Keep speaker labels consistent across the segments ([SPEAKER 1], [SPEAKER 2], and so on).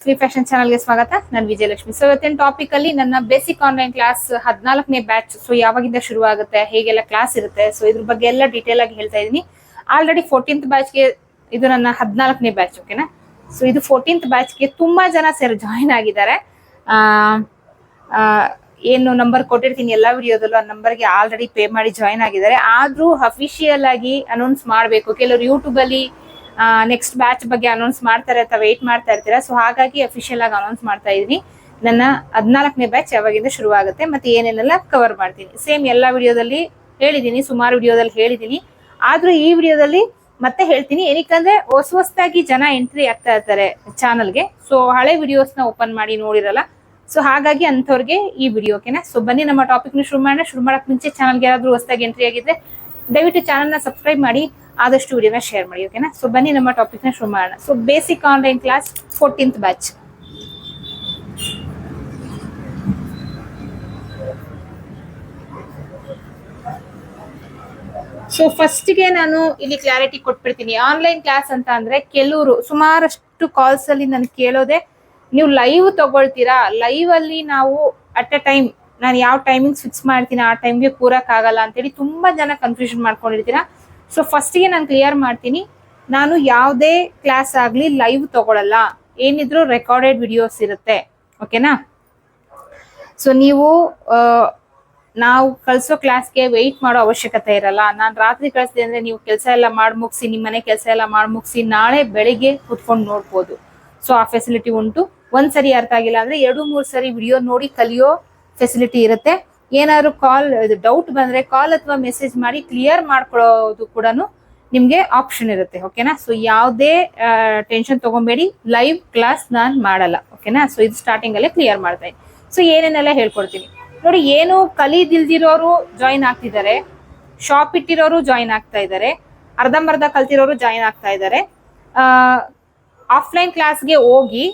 [SPEAKER 1] Shri fashion ಚಾನಲ್ಗೆ ಸ್ವಾಗತ. ನಾನು ವಿಜಯಲಕ್ಷ್ಮಿ. ಸೊ ಇವತ್ತಿನ ಟಾಪಿಕ್ ಅಲ್ಲಿ ನನ್ನ ಬೇಸಿಕ್ ಆನ್ಲೈನ್ ಕ್ಲಾಸ್ 14ನೇ ಬ್ಯಾಚ್ ಸೊ ಯಾವಾಗಿಂದ ಶುರು ಆಗುತ್ತೆ, ಹೇಗೆಲ್ಲ ಕ್ಲಾಸ್ ಇರುತ್ತೆ, ಸೊ ಇದ್ರ ಬಗ್ಗೆ ಎಲ್ಲ ಡೀಟೇಲ್ ಆಗಿ ಹೇಳ್ತಾ ಇದೀನಿ. ಆಲ್ರೆಡಿ 14th ಬ್ಯಾಚ್ಗೆ ಇದು ನನ್ನ 14ನೇ ಬ್ಯಾಚ್. ಓಕೆನಾ. ಸೊ ಇದು 14th ಬ್ಯಾಚ್ಗೆ ತುಂಬಾ ಜನ ಜಾಯಿನ್ ಆಗಿದ್ದಾರೆ. ಏನು ನಂಬರ್ ಕೊಟ್ಟಿರ್ತೀನಿ ಎಲ್ಲ ವಿಡಿಯೋದಲ್ಲೂ ಆ ನಂಬರ್ಗೆ ಆಲ್ರೆಡಿ ಪೇ ಮಾಡಿ ಜಾಯಿನ್ ಆಗಿದ್ದಾರೆ. ಆದ್ರೂ ಅಫಿಷಿಯಲ್ ಆಗಿ ಅನೌನ್ಸ್ ಮಾಡಬೇಕು. ಕೆಲವರು ಯೂಟ್ಯೂಬ್ ಅಲ್ಲಿ ನೆಕ್ಸ್ಟ್ ಬ್ಯಾಚ್ ಬಗ್ಗೆ ಅನೌನ್ಸ್ ಮಾಡ್ತಾರೆ ಅಂತ ವೇಟ್ ಮಾಡ್ತಾ ಇರ್ತೀರಾ. ಸೊ ಹಾಗಾಗಿ ಅಫಿಷಿಯಲ್ ಆಗಿ ಅನೌನ್ಸ್ ಮಾಡ್ತಾ ಇದೀನಿ. ನನ್ನ 14ನೇ ಬ್ಯಾಚ್ ಯಾವಾಗಿಂದ ಶುರು ಆಗುತ್ತೆ ಮತ್ತೆ ಏನೇನೆಲ್ಲ ಕವರ್ ಮಾಡ್ತೀನಿ. ಸೇಮ್ ಎಲ್ಲ ವಿಡಿಯೋದಲ್ಲಿ ಹೇಳಿದೀನಿ, ಸುಮಾರು ವಿಡಿಯೋದಲ್ಲಿ ಹೇಳಿದೀನಿ. ಆದ್ರೂ ಈ ವಿಡಿಯೋದಲ್ಲಿ ಮತ್ತೆ ಹೇಳ್ತೀನಿ. ಏನಕ್ಕಂದ್ರೆ ಹೊಸದಾಗಿ ಜನ ಎಂಟ್ರಿ ಆಗ್ತಾ ಇರ್ತಾರೆ ಚಾನಲ್ಗೆ. ಸೊ ಹಳೆ ವಿಡಿಯೋಸ್ನ ಓಪನ್ ಮಾಡಿ ನೋಡಿರಲ್ಲ. ಸೊ ಹಾಗಾಗಿ ಅಂಥವ್ರಿಗೆ ಈ ವಿಡಿಯೋ. ಓಕೆನಾ. ಸೊ ಬನ್ನಿ ನಮ್ಮ ಟಾಪಿಕ್ ನ ಶುರು ಮಾಡೋಣ. ಶುರು ಮಾಡಕ್ ಮುಂಚೆ ಚಾನಲ್ಗೆ ಯಾರಾದ್ರೂ ಹೊಸದಾಗಿ ಎಂಟ್ರಿ ಆಗಿದ್ರೆ ದಯವಿಟ್ಟು ಚಾನಲ್ನ ಸಬ್ಸ್ಕ್ರೈಬ್ ಮಾಡಿ, ಆದಷ್ಟು ವಿಡಿಯೋನ ಶೇರ್ ಮಾಡಿ. ಓಕೆನಾ. ಸೊ ಬನ್ನಿ ನಮ್ಮ ಟಾಪಿಕ್ ನ ಶುರು ಮಾಡೋಣ. So basic online class 14th batch. So ಫಸ್ಟ್ಗೆ ನಾನು ಇಲ್ಲಿ ಕ್ಲಾರಿಟಿ ಕೊಟ್ಬಿಡ್ತೀನಿ. ಆನ್ಲೈನ್ ಕ್ಲಾಸ್ ಅಂತ ಅಂದ್ರೆ ಕೆಲವರು ಸುಮಾರಷ್ಟು ಕಾಲ್ಸ್ ಅಲ್ಲಿ ನನ್ ಕೇಳೋದೆ, ನೀವು ಲೈವ್ ತಗೊಳ್ತೀರಾ, ಲೈವ್ ಅಲ್ಲಿ ನಾವು ಅಟ್ ಎ ಟೈಮ್ ನಾನು ಯಾವ ಟೈಮಿಂಗ್ ಫಿಕ್ಸ್ ಮಾಡ್ತೀನಿ ಆ ಟೈಮ್ಗೆ ಕೂರಕ್ ಆಗಲ್ಲ ಅಂತೇಳಿ ತುಂಬಾ ಜನ ಕನ್ಫ್ಯೂಷನ್ ಮಾಡ್ಕೊಂಡಿರ್ತೀರಾ. ಸೊ ಫಸ್ಟ್ಗೆ ನಾನು ಕ್ಲಿಯರ್ ಮಾಡ್ತೀನಿ, ನಾನು ಯಾವುದೇ ಕ್ಲಾಸ್ ಆಗ್ಲಿ ಲೈವ್ ತಗೊಳಲ್ಲ. ಏನಿದ್ರು ರೆಕಾರ್ಡೆಡ್ ವಿಡಿಯೋಸ್ ಇರುತ್ತೆ. ಓಕೆನಾ. ಸೊ ನೀವು ನಾವು ಕಳ್ಸೋ ಕ್ಲಾಸ್ಗೆ ವೆಯ್ಟ್ ಮಾಡೋ ಅವಶ್ಯಕತೆ ಇರಲ್ಲ. ನಾನು ರಾತ್ರಿ ಕಳಿಸ್ದೆ ಅಂದ್ರೆ ನೀವು ಕೆಲಸ ಎಲ್ಲ ಮಾಡಿ ಮುಗಿಸಿ, ನಿಮ್ಮ ಮನೆ ಕೆಲಸ ಎಲ್ಲ ಮಾಡಿ ಮುಗಿಸಿ ನಾಳೆ ಬೆಳಿಗ್ಗೆ ಕುತ್ಕೊಂಡು ನೋಡ್ಬೋದು. ಸೊ ಆ ಫೆಸಿಲಿಟಿ ಉಂಟು. ಒಂದ್ಸರಿ ಅರ್ಥ ಆಗಿಲ್ಲ ಅಂದ್ರೆ 2-3 ಸರಿ ವಿಡಿಯೋ ನೋಡಿ ಕಲಿಯೋ ಫೆಸಿಲಿಟಿ ಇರುತ್ತೆ. ಏನಾದ್ರು ಕಾಲ್ ಡೌಟ್ ಬಂದ್ರೆ ಕಾಲ್ ಅಥವಾ ಮೆಸೇಜ್ ಮಾಡಿ ಕ್ಲಿಯರ್ ಮಾಡ್ಕೊಳ್ಳೋದು ಕೂಡ ನಿಮ್ಗೆ ಆಪ್ಷನ್ ಇರುತ್ತೆ. ಓಕೆನಾ. ಸೊ ಯಾವುದೇ ಟೆನ್ಷನ್ ತಗೊಂಬೇಡಿ, ಲೈವ್ ಕ್ಲಾಸ್ ನಾನು ಮಾಡಲ್ಲ. ಓಕೆನಾ. ಸೊ ಇದು ಸ್ಟಾರ್ಟಿಂಗ್ ಅಲ್ಲೇ ಕ್ಲಿಯರ್ ಮಾಡ್ತಾ ಇದ್ದೀನಿ. ಸೊ ಏನೇನೆಲ್ಲ ಹೇಳ್ಕೊಡ್ತೀನಿ ನೋಡಿ. ಏನು ಕಲಿದಿಲ್ದಿರೋರು ಜಾಯಿನ್ ಆಗ್ತಿದ್ದಾರೆ, ಶಾಪ್ ಇಟ್ಟಿರೋರು ಜಾಯಿನ್ ಆಗ್ತಾ ಇದ್ದಾರೆ, ಅರ್ಧಂಬರ್ಧ ಕಲ್ತಿರೋರು ಜಾಯಿನ್ ಆಗ್ತಾ ಇದ್ದಾರೆ. ಆಫ್ಲೈನ್ ಕ್ಲಾಸ್ಗೆ ಹೋಗಿ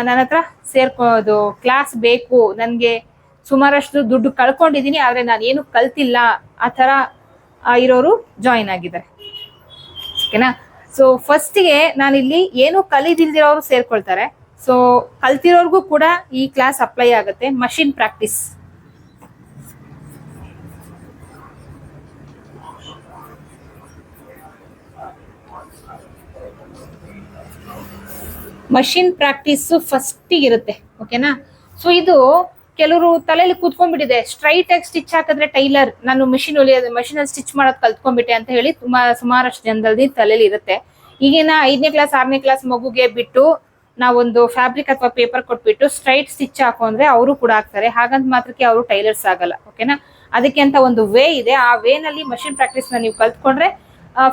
[SPEAKER 1] ನನ್ನ ಹತ್ರ ಸೇರ್ಕೋದು, ಕ್ಲಾಸ್ ಬೇಕು ನನಗೆ, ಸುಮಾರಷ್ಟು ದುಡ್ಡು ಕಳ್ಕೊಂಡಿದ್ದೀನಿ ಆದ್ರೆ ನಾನು ಏನು ಕಲ್ತಿಲ್ಲ, ಆ ಥರ ಇರೋರು ಜಾಯಿನ್ ಆಗಿದ್ದಾರೆ. ಓಕೆನಾ. ಸೊ ಫಸ್ಟ್ಗೆ ನಾನಿಲ್ಲಿ ಏನು ಕಲಿದಿಲ್ದಿರೋರು ಸೇರ್ಕೊಳ್ತಾರೆ. ಸೊ ಕಲ್ತಿರೋರ್ಗೂ ಕೂಡ ಈ ಕ್ಲಾಸ್ ಅಪ್ಲೈ ಆಗುತ್ತೆ. Machine practice. ಮಷಿನ್ ಪ್ರಾಕ್ಟೀಸ್ ಫಸ್ಟಿಗೆ ಇರುತ್ತೆ. ಓಕೆನಾ. ಸೊ ಇದು ಕೆಲವರು ತಲೆಯಲ್ಲಿ ಕೂತ್ಕೊಂಡ್ಬಿಟ್ಟಿದೆ, ಸ್ಟ್ರೈಟ್ ಆಗಿ ಸ್ಟಿಚ್ ಹಾಕಿದ್ರೆ ಟೈಲರ್, ನಾನು ಮಿಷಿನ್ ಮಷಿನ್ ಅಲ್ಲಿ ಸ್ಟಿಚ್ ಮಾಡೋದು ಕಲ್ತ್ಕೊಂಡ್ಬಿಟ್ಟೆ ಅಂತ ಹೇಳಿ ಸುಮಾರಷ್ಟು ಜನದಲ್ಲಿ ತಲೆಯಲ್ಲಿ ಇರುತ್ತೆ. ಈಗಿನ 5ನೇ ಕ್ಲಾಸ್ 6ನೇ ಕ್ಲಾಸ್ ಮಗುಗೆ ಬಿಟ್ಟು ನಾವೊಂದು ಫ್ಯಾಬ್ರಿಕ್ ಅಥವಾ ಪೇಪರ್ ಕೊಟ್ಬಿಟ್ಟು ಸ್ಟ್ರೈಟ್ ಸ್ಟಿಚ್ ಹಾಕು ಅಂದ್ರೆ ಅವರು ಕೂಡ ಹಾಕ್ತಾರೆ. ಹಾಗಂತ ಮಾತ್ರಕ್ಕೆ ಅವರು ಟೈಲರ್ಸ್ ಆಗಲ್ಲ. ಓಕೆನಾ. ಅದಕ್ಕೆ ಅಂತ ಒಂದು ವೇ ಇದೆ. ಆ ವೇನಲ್ಲಿ ಮಷಿನ್ ಪ್ರಾಕ್ಟೀಸ್ ನ ನೀವು ಕಲ್ತ್ಕೊಂಡ್ರೆ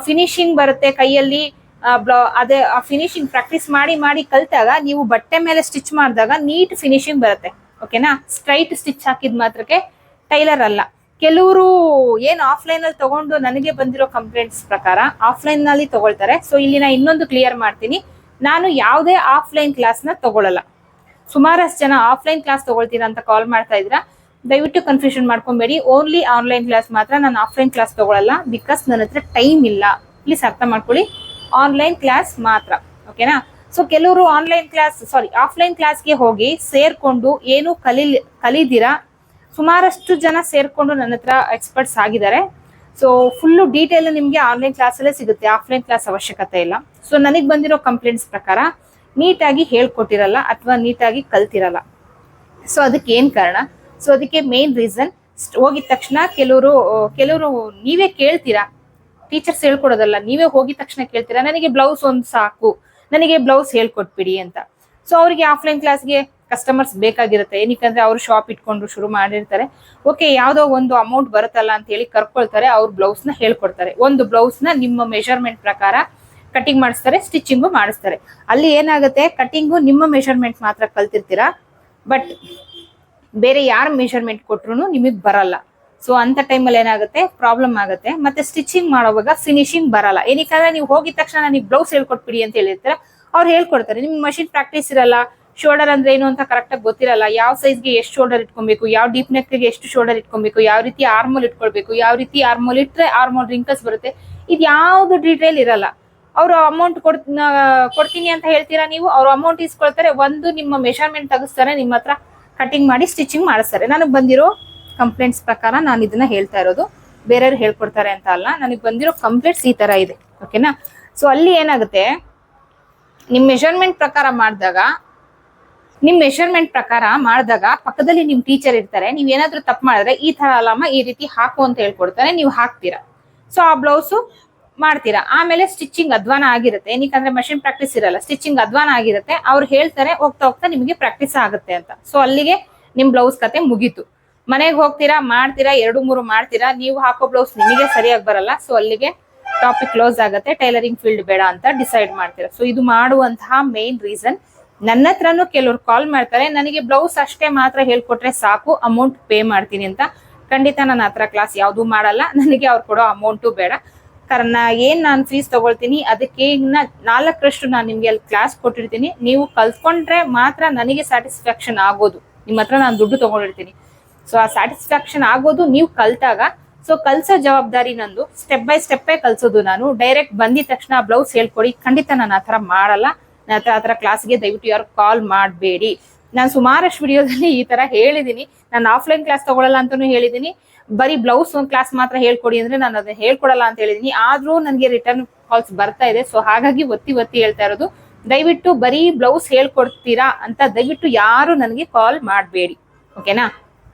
[SPEAKER 1] ಫಿನಿಶಿಂಗ್ ಬರುತ್ತೆ ಕೈಯಲ್ಲಿ. ಅದೇ ಆ ಫಿನಿಶಿಂಗ್ ಪ್ರಾಕ್ಟೀಸ್ ಮಾಡಿ ಮಾಡಿ ಕಲ್ತಾಗ ನೀವು ಬಟ್ಟೆ ಮೇಲೆ ಸ್ಟಿಚ್ ಮಾಡಿದಾಗ ನೀಟ್ ಫಿನಿಶಿಂಗ್ ಬರುತ್ತೆ. ಓಕೆನಾ. ಸ್ಟ್ರೈಟ್ ಸ್ಟಿಚ್ ಹಾಕಿದ ಮಾತ್ರಕ್ಕೆ ಟೈಲರ್ ಅಲ್ಲ. ಕೆಲವರು ಏನು ಆಫ್ಲೈನ್ ಅಲ್ಲಿ ತಗೊಂಡು ನನಗೆ ಬಂದಿರೋ ಕಂಪ್ಲೇಂಟ್ಸ್ ಪ್ರಕಾರ ಆಫ್ಲೈನ್ ನಲ್ಲಿ ತಗೊಳ್ತಾರೆ. ಸೊ ಇಲ್ಲಿ ನಾ ಇನ್ನೊಂದು ಕ್ಲಿಯರ್ ಮಾಡ್ತೀನಿ, ನಾನು ಯಾವುದೇ ಆಫ್ಲೈನ್ ಕ್ಲಾಸ್ ನ ತಗೊಳ್ಳಲ್ಲ. ಸುಮಾರಷ್ಟು ಜನ ಆಫ್ಲೈನ್ ಕ್ಲಾಸ್ ತಗೊಳ್ತೀರಾ ಅಂತ ಕಾಲ್ ಮಾಡ್ತಾ ಇದ್ದೀರಾ. ದಯವಿಟ್ಟು ಕನ್ಫ್ಯೂಷನ್ ಮಾಡ್ಕೊಬೇಡಿ. ಓನ್ಲಿ ಆನ್ಲೈನ್ ಕ್ಲಾಸ್ ಮಾತ್ರ. ನಾನು ಆಫ್ಲೈನ್ ಕ್ಲಾಸ್ ತಗೊಳ್ಳಲ್ಲ, ಬಿಕಾಸ್ ನನ್ನ ಹತ್ರ ಟೈಮ್ ಇಲ್ಲ. ಪ್ಲೀಸ್ ಅರ್ಥ ಮಾಡ್ಕೊಳ್ಳಿ. ಆನ್ಲೈನ್ ಕ್ಲಾಸ್ ಮಾತ್ರ. ಓಕೆನಾ. ಸೊ ಕೆಲವರು ಆಫ್ಲೈನ್ ಕ್ಲಾಸ್ಗೆ ಹೋಗಿ ಸೇರ್ಕೊಂಡು ಏನು ಕಲಿದಿರಾ ಸುಮಾರಷ್ಟು ಜನ ಸೇರ್ಕೊಂಡು ನನ್ನ ಹತ್ರ ಎಕ್ಸ್ಪರ್ಟ್ಸ್ ಆಗಿದ್ದಾರೆ. ಸೊ ಫುಲ್ಲು ಡೀಟೇಲ್ ನಿಮ್ಗೆ ಆನ್ಲೈನ್ ಕ್ಲಾಸಲ್ಲೇ ಸಿಗುತ್ತೆ, ಆಫ್ಲೈನ್ ಕ್ಲಾಸ್ ಅವಶ್ಯಕತೆ ಇಲ್ಲ. ಸೊ ನನಗೆ ಬಂದಿರೋ ಕಂಪ್ಲೇಂಟ್ಸ್ ಪ್ರಕಾರ ನೀಟಾಗಿ ಹೇಳ್ಕೊಟ್ಟಿರಲ್ಲ ಅಥವಾ ನೀಟಾಗಿ ಕಲ್ತಿರಲ್ಲ. ಸೊ ಅದಕ್ಕೆ ಏನ್ ಕಾರಣ? ಸೊ ಅದಕ್ಕೆ ಮೇನ್ ರೀಸನ್, ಹೋಗಿದ ತಕ್ಷಣ ಕೆಲವರು ನೀವೇ ಕೇಳ್ತೀರಾ, ಟೀಚರ್ಸ್ ಹೇಳ್ಕೊಡೋದಲ್ಲ, ನೀವೇ ಹೋಗಿದ ತಕ್ಷಣ ಕೇಳ್ತೀರಾ, ನನಗೆ ಬ್ಲೌಸ್ ಒಂದು ಸಾಕು, ನನಗೆ ಬ್ಲೌಸ್ ಹೇಳ್ಕೊಟ್ಬಿಡಿ ಅಂತ. ಸೊ ಅವ್ರಿಗೆ ಆಫ್ಲೈನ್ ಕ್ಲಾಸ್ಗೆ ಕಸ್ಟಮರ್ಸ್ ಬೇಕಾಗಿರುತ್ತೆ. ಏನಕ್ಕಂದ್ರೆ ಅವ್ರು ಶಾಪ್ ಇಟ್ಕೊಂಡು ಶುರು ಮಾಡಿರ್ತಾರೆ. ಓಕೆ, ಯಾವುದೋ ಒಂದು ಅಮೌಂಟ್ ಬರುತ್ತಲ್ಲ ಅಂತ ಹೇಳಿ ಕರ್ಕೊಳ್ತಾರೆ. ಅವ್ರು ಬ್ಲೌಸ್ ನ ಹೇಳ್ಕೊಡ್ತಾರೆ. ಒಂದು ಬ್ಲೌಸ್ ನ ನಿಮ್ಮ ಮೆಷರ್ಮೆಂಟ್ ಪ್ರಕಾರ ಕಟಿಂಗ್ ಮಾಡಿಸ್ತಾರೆ, ಸ್ಟಿಚಿಂಗು ಮಾಡಿಸ್ತಾರೆ. ಅಲ್ಲಿ ಏನಾಗುತ್ತೆ, ಕಟಿಂಗು ನಿಮ್ಮ ಮೆಷರ್ಮೆಂಟ್ ಮಾತ್ರ ಕಲ್ತಿರ್ತೀರಾ, ಬಟ್ ಬೇರೆ ಯಾರ ಮೆಷರ್ಮೆಂಟ್ ಕೊಟ್ರು ನಿಮಗೆ ಬರಲ್ಲ. ಸೊ ಅಂತ ಟೈಮಲ್ಲಿ ಏನಾಗುತ್ತೆ, ಪ್ರಾಬ್ಲಮ್ ಆಗುತ್ತೆ. ಮತ್ತೆ ಸ್ಟಿಚಿಂಗ್ ಮಾಡೋವಾಗ ಫಿನಿಶಿಂಗ್ ಬರಲ್ಲ. ಏನಕ್ಕಂದ್ರೆ ನೀವು ಹೋಗಿದ ತಕ್ಷಣ ನನಗೆ ಬ್ಲೌಸ್ ಹೇಳ್ಕೊಟ್ಬಿಡಿ ಅಂತ ಹೇಳಿರ್ತೀರ, ಅವ್ರು ಹೇಳ್ಕೊಡ್ತಾರೆ. ನಿಮ್ಗೆ ಮಷಿನ್ ಪ್ರಾಕ್ಟೀಸ್ ಇರಲ್ಲ, ಶೋಲ್ಡರ್ ಅಂದ್ರೆ ಏನು ಅಂತ ಕರೆಕ್ಟ್ ಆಗಿ ಗೊತ್ತಿರಲ್ಲ, ಯಾವ ಸೈಜ್ಗೆ ಎಷ್ಟು ಶೋಲ್ಡರ್ ಇಟ್ಕೊಬೇಕು, ಯಾವ ಡೀಪ್ ನೆಕ್ಗೆ ಎಷ್ಟು ಶೋಲ್ಡರ್ ಇಟ್ಕೊಬೇಕು, ಯಾವ ರೀತಿ ಆರ್ಮೋಲ್ ಇಟ್ಕೊಳ್ಬೇಕು, ಯಾವ ರೀತಿ ಆರ್ಮೋಲ್ ಇಟ್ರೆ ಆರ್ಮೋಲ್ ರಿಂಕಲ್ಸ್ ಬರುತ್ತೆ, ಇದು ಯಾವ್ದು ಡೀಟೇಲ್ ಇರಲ್ಲ. ಅವರು ಅಮೌಂಟ್ ಕೊಡ್ತೀನಿ ಅಂತ ಹೇಳ್ತೀರಾ ನೀವು, ಅವ್ರು ಅಮೌಂಟ್ ಇಸ್ಕೊಳ್ತಾರೆ, ಒಂದು ನಿಮ್ಮ ಮೆಷರ್ಮೆಂಟ್ ತೆಗಿಸ್ತಾರೆ, ನಿಮ್ಮ ಹತ್ರ ಕಟಿಂಗ್ ಮಾಡಿ ಸ್ಟಿಚಿಂಗ್ ಮಾಡಿಸ್ತಾರೆ. ನನಗೆ ಬಂದಿರೋ ಕಂಪ್ಲೇಂಟ್ಸ್ ಪ್ರಕಾರ ನಾನು ಇದನ್ನ ಹೇಳ್ತಾ ಇರೋದು, ಬೇರೆಯವ್ರು ಹೇಳ್ಕೊಡ್ತಾರೆ ಅಂತ ಅಲ್ಲ, ನನಗೆ ಬಂದಿರೋ ಕಂಪ್ಲೇಂಟ್ಸ್ ಈ ತರ ಇದೆ. ಓಕೆನಾ. ಸೊ ಅಲ್ಲಿ ಏನಾಗುತ್ತೆ, ನಿಮ್ ಮೆಷರ್ಮೆಂಟ್ ಪ್ರಕಾರ ಮಾಡಿದಾಗ ಪಕ್ಕದಲ್ಲಿ ನಿಮ್ ಟೀಚರ್ ಇರ್ತಾರೆ. ನೀವ್ ಏನಾದ್ರೂ ತಪ್ಪು ಮಾಡಿದ್ರೆ ಈ ತರ ಅಲ್ಲಮ್ಮ, ಈ ರೀತಿ ಹಾಕು ಅಂತ ಹೇಳ್ಕೊಡ್ತಾರೆ, ನೀವು ಹಾಕ್ತೀರಾ. ಸೊ ಆ ಬ್ಲೌಸು ಮಾಡ್ತೀರಾ. ಆಮೇಲೆ ಸ್ಟಿಚಿಂಗ್ ಅಧ್ವಾನ ಆಗಿರುತ್ತೆ, ಏನಕ್ಕಂದ್ರೆ ಮಷಿನ್ ಪ್ರಾಕ್ಟೀಸ್ ಇರಲ್ಲ, ಸ್ಟಿಚಿಂಗ್ ಅಧ್ವಾನ ಆಗಿರುತ್ತೆ. ಅವ್ರು ಹೇಳ್ತಾರೆ ಹೋಗ್ತಾ ಹೋಗ್ತಾ ನಿಮಗೆ ಪ್ರಾಕ್ಟೀಸ್ ಆಗುತ್ತೆ ಅಂತ. ಸೊ ಅಲ್ಲಿಗೆ ನಿಮ್ ಬ್ಲೌಸ್ ಕತೆ ಮುಗೀತು. ಮನೆಗೆ ಹೋಗ್ತೀರಾ, ಮಾಡ್ತೀರಾ, 2-3 ಮಾಡ್ತೀರಾ, ನೀವು ಹಾಕೋ ಬ್ಲೌಸ್ ನಿಮಗೆ ಸರಿಯಾಗಿ ಬರಲ್ಲ. ಸೊ ಅಲ್ಲಿಗೆ ಟಾಪಿಕ್ ಕ್ಲೋಸ್ ಆಗುತ್ತೆ, ಟೈಲರಿಂಗ್ ಫೀಲ್ಡ್ ಬೇಡ ಅಂತ ಡಿಸೈಡ್ ಮಾಡ್ತೀರಾ. ಸೊ ಇದು ಮಾಡುವಂತಹ ಮೇನ್ ರೀಸನ್. ನನ್ನ ಹತ್ರನು ಕೆಲವ್ರು ಕಾಲ್ ಮಾಡ್ತಾರೆ, ನನಗೆ ಬ್ಲೌಸ್ ಅಷ್ಟೇ ಮಾತ್ರ ಹೇಳ್ಕೊಟ್ರೆ ಸಾಕು, ಅಮೌಂಟ್ ಪೇ ಮಾಡ್ತೀನಿ ಅಂತ. ಖಂಡಿತ ನಾನು ಆ ಥರ ಕ್ಲಾಸ್ ಯಾವ್ದು ಮಾಡಲ್ಲ, ನನಗೆ ಅವ್ರು ಕೊಡೋ ಅಮೌಂಟು ಬೇಡ. ಕಾರಣ ನಾನು ಫೀಸ್ ತಗೊಳ್ತೀನಿ ಅದಕ್ಕೆ 4ರಷ್ಟು ನಾನು ನಿಮ್ಗೆ ಅಲ್ಲಿ ಕ್ಲಾಸ್ ಕೊಟ್ಟಿರ್ತೀನಿ. ನೀವು ಕಲ್ತ್ಕೊಂಡ್ರೆ ಮಾತ್ರ ನನಗೆ ಸ್ಯಾಟಿಸ್ಫ್ಯಾಕ್ಷನ್ ಆಗೋದು. ನಿಮ್ಮ ಹತ್ರ ನಾನು ದುಡ್ಡು ತಗೊಂಡಿರ್ತೀನಿ. ಸೊ ಆ ಸ್ಯಾಟಿಸ್ಫ್ಯಾಕ್ಷನ್ ಆಗೋದು ನೀವು ಕಲ್ತಾಗ. ಸೊ ಕಲ್ಸೋ ಜವಾಬ್ದಾರಿ ನಂದು. ಸ್ಟೆಪ್ ಬೈ ಸ್ಟೆಪ್ಪೇ ಕಲ್ಸೋದು ನಾನು. ಡೈರೆಕ್ಟ್ ಬಂದಿದ ತಕ್ಷಣ ಬ್ಲೌಸ್ ಹೇಳ್ಕೊಡಿ, ಖಂಡಿತ ನಾನು ಆ ಥರ ಮಾಡಲ್ಲ. ನನ್ನ ಹತ್ರ ಆ ಥರ ಕ್ಲಾಸ್ಗೆ ದಯವಿಟ್ಟು ಯಾರು ಕಾಲ್ ಮಾಡಬೇಡಿ. ನಾನು ಸುಮಾರಷ್ಟು ವಿಡಿಯೋದಲ್ಲಿ ಈ ತರ ಹೇಳಿದೀನಿ. ನಾನು ಆಫ್ಲೈನ್ ಕ್ಲಾಸ್ ತಗೊಳ್ಳಲ್ಲ ಅಂತಾನು ಹೇಳಿದೀನಿ. ಬರೀ ಬ್ಲೌಸ್ ಒಂದು ಕ್ಲಾಸ್ ಮಾತ್ರ ಹೇಳ್ಕೊಡಿ ಅಂದ್ರೆ ನಾನು ಅದನ್ನ ಹೇಳ್ಕೊಡಲ್ಲ ಅಂತ ಹೇಳಿದೀನಿ. ಆದ್ರೂ ನನಗೆ ರಿಟರ್ನ್ ಕಾಲ್ಸ್ ಬರ್ತಾ ಇದೆ. ಸೊ ಹಾಗಾಗಿ ಒತ್ತಿ ಹೇಳ್ತಾ ಇರೋದು, ದಯವಿಟ್ಟು ಬರೀ ಬ್ಲೌಸ್ ಹೇಳ್ಕೊಡ್ತೀರಾ ಅಂತ ದಯವಿಟ್ಟು ಯಾರು ನನಗೆ ಕಾಲ್ ಮಾಡಬೇಡಿ. ಓಕೆನಾ.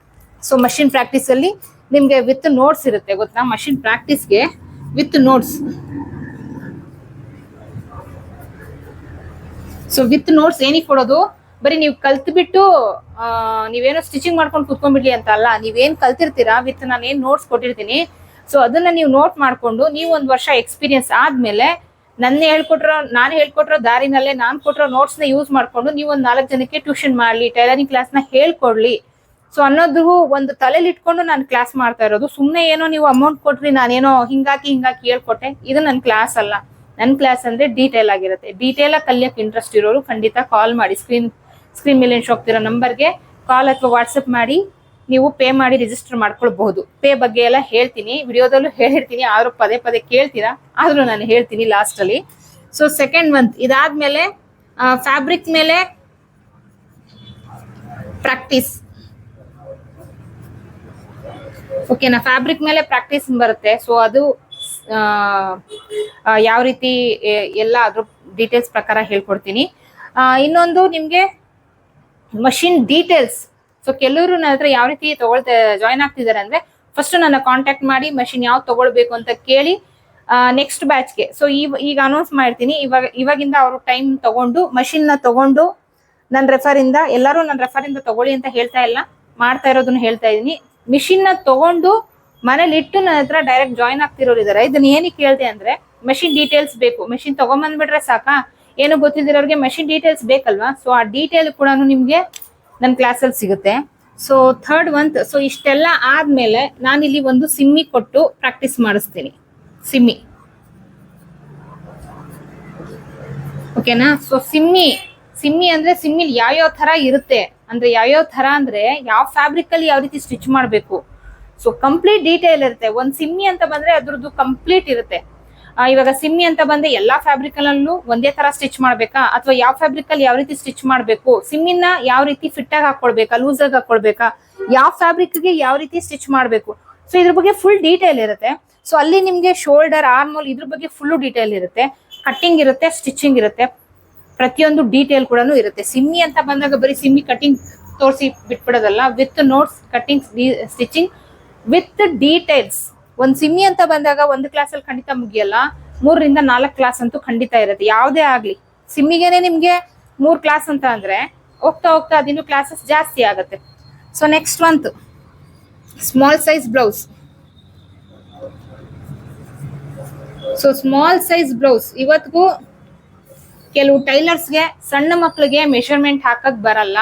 [SPEAKER 1] ಸೊ ಮಷಿನ್ ಪ್ರಾಕ್ಟೀಸ್ ಅಲ್ಲಿ ನಿಮ್ಗೆ ವಿತ್ ನೋಟ್ಸ್ ಇರುತ್ತೆ ಗೊತ್ತಾ. ಮಷಿನ್ ಪ್ರಾಕ್ಟೀಸ್ಗೆ with notes. So with notes ಏನಕ್ಕೆ ಕೊಡೋದು, ಬರೀ ನೀವು ಕಲ್ತ್ಬಿಟ್ಟು ನೀವೇನೋ ಸ್ಟಿಚಿಂಗ್ ಮಾಡ್ಕೊಂಡು ಕುತ್ಕೊಂಡ್ಬಿಡ್ಲಿ ಅಂತ ಅಲ್ಲ. ನೀವೇನ್ ಕಲ್ತಿರ್ತೀರಾ ವಿತ್ ನಾನು ಏನ್ ನೋಟ್ಸ್ ಕೊಟ್ಟಿರ್ತೀನಿ, ಸೊ ಅದನ್ನ ನೀವು ನೋಟ್ ಮಾಡ್ಕೊಂಡು ನೀವು 1 ವರ್ಷ ಎಕ್ಸ್ಪೀರಿಯನ್ಸ್ ಆದ್ಮೇಲೆ ನಾನು ಹೇಳ್ಕೊಟ್ರೋ ದಾರಿನಲ್ಲೇ ನಾನು ಕೊಟ್ಟಿರೋ ನೋಟ್ಸ್ ನ ಯೂಸ್ ಮಾಡ್ಕೊಂಡು ನೀವು ಒಂದು 4 ಜನಕ್ಕೆ ಟ್ಯೂಷನ್ ಮಾಡ್ಲಿ, ಟೈಲರಿಂಗ್ ಕ್ಲಾಸ್ ನ ಹೇಳ್ಕೊಡ್ಲಿ. ಸೊ ಅನ್ನೋದು ಒಂದು ತಲೆಯಲ್ಲಿ ಇಟ್ಕೊಂಡು ನಾನು ಕ್ಲಾಸ್ ಮಾಡ್ತಾ ಇರೋದು. ಸುಮ್ನೆ ಏನೋ ನೀವು ಅಮೌಂಟ್ ಕೊಟ್ರಿ ನಾನೇನೋ ಹಿಂಗಾಕಿ ಹೇಳ್ಕೊಟ್ಟೆ, ಇದು ನನ್ನ ಕ್ಲಾಸ್ ಅಲ್ಲ. ನನ್ನ ಕ್ಲಾಸ್ ಅಂದ್ರೆ ಡೀಟೇಲ್ ಆಗಿರುತ್ತೆ. ಡೀಟೇಲ್ ಆಗಿ ಕಲಿಯಕ್ಕೆ ಇಂಟ್ರೆಸ್ಟ್ ಇರೋರು ಖಂಡಿತ ಕಾಲ್ ಮಾಡಿ. ಸ್ಕ್ರೀನ್ ಮೇಲೆ ಹೋಗ್ತಿರೋ ನಂಬರ್ಗೆ ಕಾಲ್ ಅಥವಾ ವಾಟ್ಸಪ್ ಮಾಡಿ ನೀವು ಪೇ ಮಾಡಿ ರಿಜಿಸ್ಟರ್ ಮಾಡ್ಕೊಳ್ಬಹುದು. ಪೇ ಬಗ್ಗೆ ಎಲ್ಲ ಹೇಳ್ತೀನಿ, ವಿಡಿಯೋದಲ್ಲೂ ಹೇಳಿರ್ತೀನಿ, ಆದ್ರೂ ಪದೇ ಕೇಳ್ತೀರಾ, ಆದ್ರೂ ನಾನು ಹೇಳ್ತೀನಿ ಲಾಸ್ಟ್ ಅಲ್ಲಿ. ಸೊ ಸೆಕೆಂಡ್ ಮಂತ್ ಇದಾದ್ಮೇಲೆ ಫ್ಯಾಬ್ರಿಕ್ ಮೇಲೆ ಪ್ರಾಕ್ಟೀಸ್. ಓಕೆನಾ. ಫ್ಯಾಬ್ರಿಕ್ ಮೇಲೆ ಪ್ರಾಕ್ಟೀಸ್ ಬರುತ್ತೆ. ಸೊ ಅದು ಯಾವ ರೀತಿ ಎಲ್ಲ ಅದ್ರ ಡೀಟೇಲ್ಸ್ ಪ್ರಕಾರ ಹೇಳ್ಕೊಡ್ತೀನಿ. ಇನ್ನೊಂದು ನಿಮ್ಗೆ ಮಷಿನ್ ಡೀಟೇಲ್ಸ್. ಸೊ ಕೆಲವರು ನನ್ನ ಹತ್ರ ಯಾವ ರೀತಿ ಜಾಯ್ನ್ ಆಗ್ತಿದ್ದಾರೆ ಅಂದ್ರೆ, ಫಸ್ಟ್ ನನ್ನ ಕಾಂಟ್ಯಾಕ್ಟ್ ಮಾಡಿ ಮಷಿನ್ ಯಾವ್ದು ತಗೊಳ್ಬೇಕು ಅಂತ ಕೇಳಿ ನೆಕ್ಸ್ಟ್ ಬ್ಯಾಚ್ಗೆ. ಸೊ ಈಗ ಅನೌನ್ಸ್ ಮಾಡ್ತೀನಿ, ಇವಾಗಿಂದ ಅವರು ಟೈಮ್ ತಗೊಂಡು ಮಷಿನ್ ನ ತಗೊಂಡು ನನ್ನ ರೆಫರಿಂದ, ಎಲ್ಲರೂ ನನ್ನ ರೆಫರಿಂದ ತಗೊಳ್ಳಿ ಅಂತ ಹೇಳ್ತಾ ಇಲ್ಲ, ಮಾಡ್ತಾ ಇರೋದನ್ನ ಹೇಳ್ತಾ ಇದೀನಿ. ಮಿಷಿನ್ ನ ತಗೊಂಡು ಮನೇಲಿ ಇಟ್ಟು ನನ್ನ ಹತ್ರ ಡೈರೆಕ್ಟ್ ಜಾಯ್ನ್ ಆಗ್ತಿರೋರು ಇದಾರೆ. ಇದನ್ನ ಏನಕ್ಕೆ ಕೇಳ್ದೆ ಅಂದ್ರೆ, ಮೆಷಿನ್ ಡೀಟೇಲ್ಸ್ ಬೇಕು. ಮೆಷಿನ್ ತಗೊಂಬಂದ್ಬಿಟ್ರೆ ಸಾಕಾ, ಏನು ಗೊತ್ತಿದಿರೋರಿಗೆ ಮೆಷಿನ್ ಡೀಟೇಲ್ಸ್ ಬೇಕಲ್ವಾ. ಸೊ ಆ ಡೀಟೇಲ್ ಕೂಡ ನಿಮ್ಗೆ ನನ್ನ ಕ್ಲಾಸಲ್ಲಿ ಸಿಗುತ್ತೆ. So third month. ಸೊ ಇಷ್ಟೆಲ್ಲ ಆದ್ಮೇಲೆ ನಾನಿಲ್ಲಿ ಒಂದು ಸಿಮ್ಮಿ ಕೊಟ್ಟು ಪ್ರಾಕ್ಟೀಸ್ ಮಾಡಿಸ್ತೀನಿ. ಸಿಮ್ಮಿ ಓಕೆನಾ. ಸೊ ಸಿಮ್ಮಿ ಅಂದ್ರೆ ಸಿಮ್ಮಿಲ್ ಯಾವ್ಯಾವ ತರ ಇರುತ್ತೆ ಅಂದ್ರೆ, ಯಾವ ಫ್ಯಾಬ್ರಿಕ್ ಅಲ್ಲಿ ಯಾವ ರೀತಿ ಸ್ಟಿಚ್ ಮಾಡ್ಬೇಕು. ಸೊ ಕಂಪ್ಲೀಟ್ ಡೀಟೇಲ್ ಇರುತ್ತೆ. ಒಂದ್ ಸಿಮ್ಮಿ ಅಂತ ಬಂದ್ರೆ ಅದ್ರದ್ದು ಕಂಪ್ಲೀಟ್ ಇರುತ್ತೆ. ಇವಾಗ ಸಿಮ್ಮಿ ಅಂತ ಬಂದ್ರೆ ಎಲ್ಲಾ ಫ್ಯಾಬ್ರಿಕ್ ಅಲ್ಲೂ ಒಂದೇ ತರ ಸ್ಟಿಚ್ ಮಾಡ್ಬೇಕಾ, ಅಥವಾ ಯಾವ ಫ್ಯಾಬ್ರಿಕ್ ಅಲ್ಲಿ ಯಾವ ರೀತಿ ಸ್ಟಿಚ್ ಮಾಡ್ಬೇಕು, ಸಿಮ್ಮಿನ ಯಾವ ರೀತಿ ಫಿಟ್ ಆಗಿ ಹಾಕೊಳ್ಬೇಕಾ, ಲೂಸ್ ಆಗಿ ಹಾಕೊಳ್ಬೇಕಾ, ಯಾವ ಫ್ಯಾಬ್ರಿಕ್ ಗೆ ಯಾವ ರೀತಿ ಸ್ಟಿಚ್ ಮಾಡ್ಬೇಕು. ಸೊ ಇದ್ರ ಬಗ್ಗೆ ಫುಲ್ ಡೀಟೇಲ್ ಇರುತ್ತೆ. ಸೊ ಅಲ್ಲಿ ನಿಮ್ಗೆ ಶೋಲ್ಡರ್, ಆರ್ಮೋಲ್ ಇದ್ರ ಬಗ್ಗೆ ಫುಲ್ ಡೀಟೇಲ್ ಇರುತ್ತೆ. ಕಟ್ಟಿಂಗ್ ಇರುತ್ತೆ, ಸ್ಟಿಚಿಂಗ್ ಇರುತ್ತೆ, ಪ್ರತಿಯೊಂದು ಡೀಟೇಲ್ ಕೂಡ ಇರುತ್ತೆ. ಸಿಮ್ಮಿ ಅಂತ ಬಂದಾಗ ಬರೀ ಸಿಮ್ಮಿ ಕಟಿಂಗ್ ತೋರಿಸಿ ಬಿಟ್ಬಿಡೋದಲ್ಲ, with notes, cutting, stitching with details. ಒಂದ್ ಸಿಮ್ಮಿ ಅಂತ ಬಂದಾಗ ಒಂದು ಕ್ಲಾಸಲ್ಲಿ ಖಂಡಿತ ಮುಗಿಯಲ್ಲ, 3 ರಿಂದ 4 ಕ್ಲಾಸ್ ಅಂತೂ ಖಂಡಿತ ಇರುತ್ತೆ. ಯಾವುದೇ ಆಗ್ಲಿ ಸಿಮ್ಮಿಗೆನೆ ನಿಮ್ಗೆ 3 ಕ್ಲಾಸ್ ಅಂತ ಅಂದ್ರೆ ಹೋಗ್ತಾ ಅದಿನ್ನು ಕ್ಲಾಸಸ್ ಜಾಸ್ತಿ ಆಗುತ್ತೆ. So next month small size blouse. So small size blouse ಇವತ್ತಿಗೂ ಕೆಲವು ಟೈಲರ್ಸ್ಗೆ ಸಣ್ಣ ಮಕ್ಳಿಗೆ ಮೆಷರ್ಮೆಂಟ್ ಹಾಕಕ್ ಬರಲ್ಲ.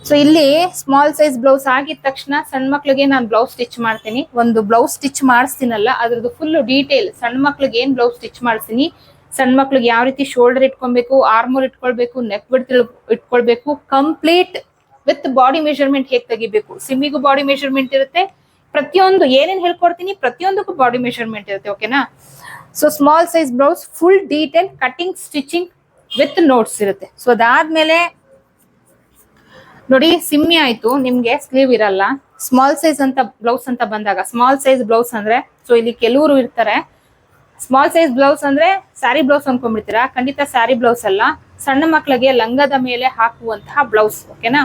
[SPEAKER 1] ಸೊ ಇಲ್ಲಿ ಸ್ಮಾಲ್ ಸೈಜ್ ಬ್ಲೌಸ್ ಆಗಿದ ತಕ್ಷಣ ಸಣ್ಣ ಮಕ್ಳಿಗೆ ನಾನು ಬ್ಲೌಸ್ ಸ್ಟಿಚ್ ಮಾಡ್ತೀನಿ. ಒಂದು ಬ್ಲೌಸ್ ಸ್ಟಿಚ್ ಮಾಡಿಸ್ತೀನಲ್ಲ, ಅದ್ರದ್ದು ಫುಲ್ ಡೀಟೇಲ್, ಸಣ್ಣ ಮಕ್ಳಿಗೆ ಏನ್ ಬ್ಲೌಸ್ ಸ್ಟಿಚ್ ಮಾಡಿಸ್ತೀನಿ, ಸಣ್ಣ ಮಕ್ಳಿಗೆ ಯಾವ ರೀತಿ ಶೋಲ್ಡರ್ ಇಟ್ಕೊಳ್ಬೇಕು, ಆರ್ಮೋಲ್ ಇಟ್ಕೊಳ್ಬೇಕು, ನೆಕ್ ಬಿಡ್ತ್ ಇಟ್ಕೊಳ್ಬೇಕು, ಕಂಪ್ಲೀಟ್ ವಿತ್ ಬಾಡಿ ಮೆಷರ್ಮೆಂಟ್ ಹೇಗೆ ತೆಗಿಬೇಕು. ಸಿಮ್ಮಿಗೂ ಬಾಡಿ ಮೆಷರ್ಮೆಂಟ್ ಇರುತ್ತೆ, ಪ್ರತಿಯೊಂದು ಏನೇನ್ ಹೇಳ್ಕೊಡ್ತೀನಿ ಪ್ರತಿಯೊಂದಕ್ಕೂ ಬಾಡಿ ಮೆಷರ್ಮೆಂಟ್ ಇರುತ್ತೆ. ಓಕೆನಾ. So small size blouse full detail cutting stitching with notes ಇರುತ್ತೆ. ಸೊ ಅದಾದ್ಮೇಲೆ ನೋಡಿ ಸಿಮ್ಮಿ ಆಯ್ತು, ನಿಮ್ಗೆ ಸ್ಲೀವ್ ಇರಲ್ಲ. ಸ್ಮಾಲ್ ಸೈಜ್ ಅಂತ ಬ್ಲೌಸ್ ಅಂತ ಬಂದಾಗ, ಸ್ಮಾಲ್ ಸೈಜ್ ಬ್ಲೌಸ್ ಅಂದ್ರೆ, ಸೊ ಇಲ್ಲಿ ಕೆಲವರು ಇರ್ತಾರೆ ಸ್ಮಾಲ್ ಸೈಜ್ ಬ್ಲೌಸ್ ಅಂದ್ರೆ ಸ್ಯಾರಿ ಬ್ಲೌಸ್ ಅನ್ಕೊಂಡ್ಬಿಡ್ತೀರಾ. ಖಂಡಿತ ಸ್ಯಾರಿ ಬ್ಲೌಸ್ ಅಲ್ಲ, ಸಣ್ಣ ಮಕ್ಕಳಿಗೆ ಲಂಗದ ಮೇಲೆ ಹಾಕುವಂತಹ ಬ್ಲೌಸ್. ಓಕೆನಾ.